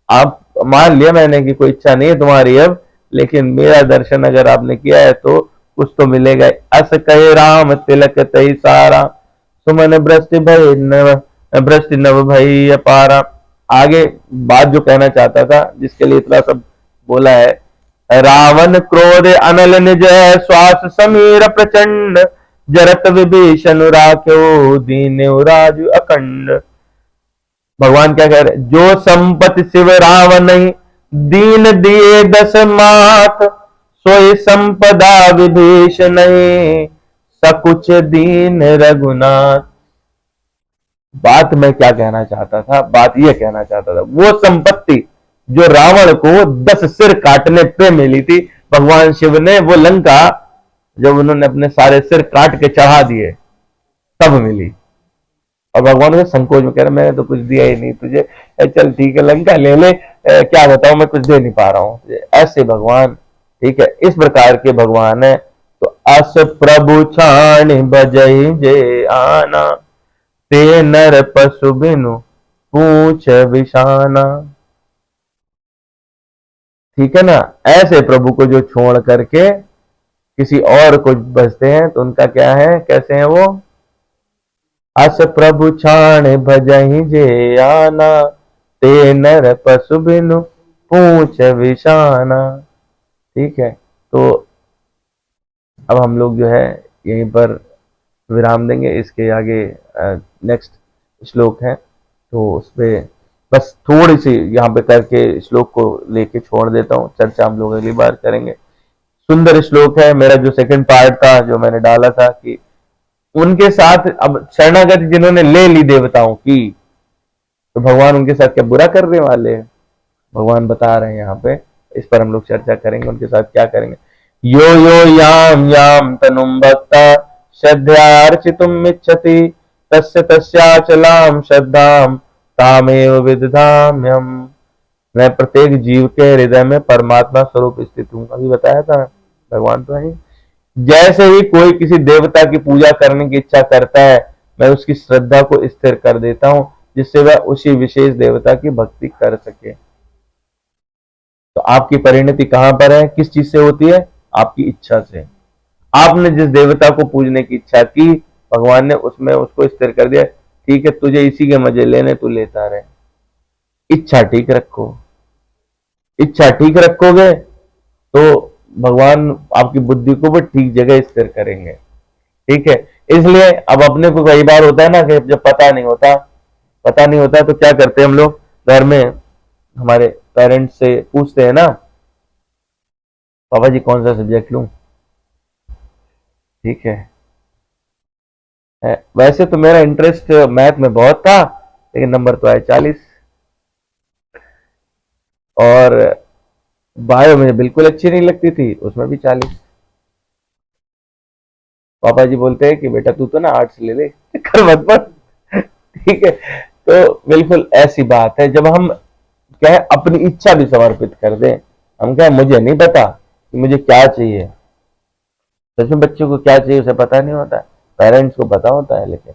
आप मान लिया मैंने कि कोई इच्छा नहीं है तुम्हारी अब, लेकिन मेरा दर्शन अगर आपने किया है तो कुछ तो मिलेगा। अस कहे राम तिलक तई सारा, सुमन भ्रष्ट नव भई अपारा। आगे बात जो कहना चाहता था, जिसके लिए इतना सब बोला है, रावण क्रोध अनल निज श्वास समीर प्रचंड, जरत विभीषण राख्यो दीन राजु अखंड। भगवान क्या कह रहे, जो संपत्ति शिव रावण दीन दिए दस मात, सोई संपदा विभीषण सकुच दीन रघुनाथ। बात मैं क्या कहना चाहता था, बात यह कहना चाहता था, वो संपत्ति जो रावण को 10 सिर काटने पे मिली थी, भगवान शिव ने वो लंका जब उन्होंने अपने सारे सिर काट के चढ़ा दिए तब मिली। और भगवान के संकोच में कह रहे मैंने तो कुछ दिया ही नहीं तुझे, चल ठीक है लंका ले ले, क्या बताऊं मैं कुछ दे नहीं पा रहा हूं। ऐसे भगवान, ठीक है, इस प्रकार के भगवान है। तो अस प्रभु छाण बजई जे आना, ते नर पशु बिनु पूछ विषाना, ठीक है ना। ऐसे प्रभु को जो छोड़ करके किसी और को बसते हैं तो उनका क्या है, कैसे हैं वो, अस प्रभु छाण भजहि जे आना, ते नर पशु बिनु पूछ विषाना, ठीक है। तो अब हम लोग जो है यहीं पर विराम देंगे। इसके आगे नेक्स्ट श्लोक है, तो उस पे बस थोड़ी सी यहाँ पे करके श्लोक को लेके छोड़ देता हूँ। चर्चा हम लोग अगली बार करेंगे। सुंदर श्लोक है। मेरा जो सेकंड पार्ट था जो मैंने डाला था कि उनके साथ अब शरणागति जिन्होंने ले ली देवताओं की, तो भगवान उनके साथ क्या बुरा करने वाले हैं? भगवान बता रहे हैं यहाँ पे। इस पर हम लोग चर्चा करेंगे, उनके साथ क्या करेंगे। यो यो याम याम तनुम भक्ता श्रद्धयार्चितुम इच्छति तस्य तस्याचलाम श्रद्धाम तामेव विदधाम्यहम्। मैं प्रत्येक जीव के हृदय में परमात्मा स्वरूप स्थित हूँ। अभी बताया था भगवान तो है। जैसे ही कोई किसी देवता की पूजा करने की इच्छा करता है, मैं उसकी श्रद्धा को स्थिर कर देता हूँ, जिससे वह उसी विशेष देवता की भक्ति कर सके। तो आपकी परिणति कहां पर है, किस चीज से होती है? आपकी इच्छा से। आपने जिस देवता को पूजने की इच्छा की, भगवान ने उसमें उसको स्थिर कर दिया। ठीक है, तुझे इसी के मजे लेने, तू लेता रहे। इच्छा ठीक रखो। इच्छा ठीक रखोगे तो भगवान आपकी बुद्धि को भी ठीक जगह स्थिर करेंगे। ठीक है, इसलिए अब अपने को कई बार होता है ना कि जब पता नहीं होता तो क्या करते हैं हम लोग घर में, हमारे पेरेंट्स से पूछते हैं ना, पापा जी कौन सा सब्जेक्ट लूं? ठीक है, वैसे तो मेरा इंटरेस्ट मैथ में बहुत था, लेकिन नंबर तो आए 40। और बायो मुझे बिल्कुल अच्छी नहीं लगती थी, उसमें भी 40। पापा जी बोलते हैं कि बेटा तू तो ना आर्ट्स ले ले, चक्कर मत पड़। ठीक है, तो बिल्कुल ऐसी बात है। जब हम क्या है अपनी इच्छा भी समर्पित कर दें, हम क्या है मुझे नहीं पता कि मुझे क्या चाहिए। सच में बच्चों को क्या चाहिए उसे पता नहीं होता, पेरेंट्स को पता होता है। लेकिन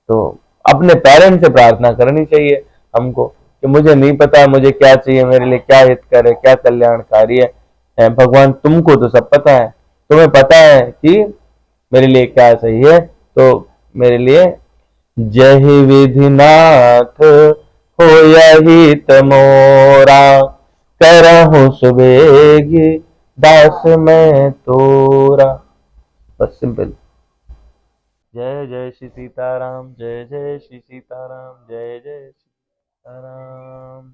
तो अपने पेरेंट्स से प्रार्थना करनी चाहिए हमको कि मुझे नहीं पता मुझे क्या चाहिए, मेरे लिए क्या हितकर है, क्या कल्याणकारी है। भगवान तुमको तो सब पता है, तुम्हें पता है कि मेरे लिए क्या सही है। तो मेरे लिए जय विधिनाथ हो यही तमोरा, करहूं सुबेगी दास मैं तोरा। बस सिंपल। जय जय श्री सीताराम, जय जय श्री सीताराम, जय जय श्री सीताराम।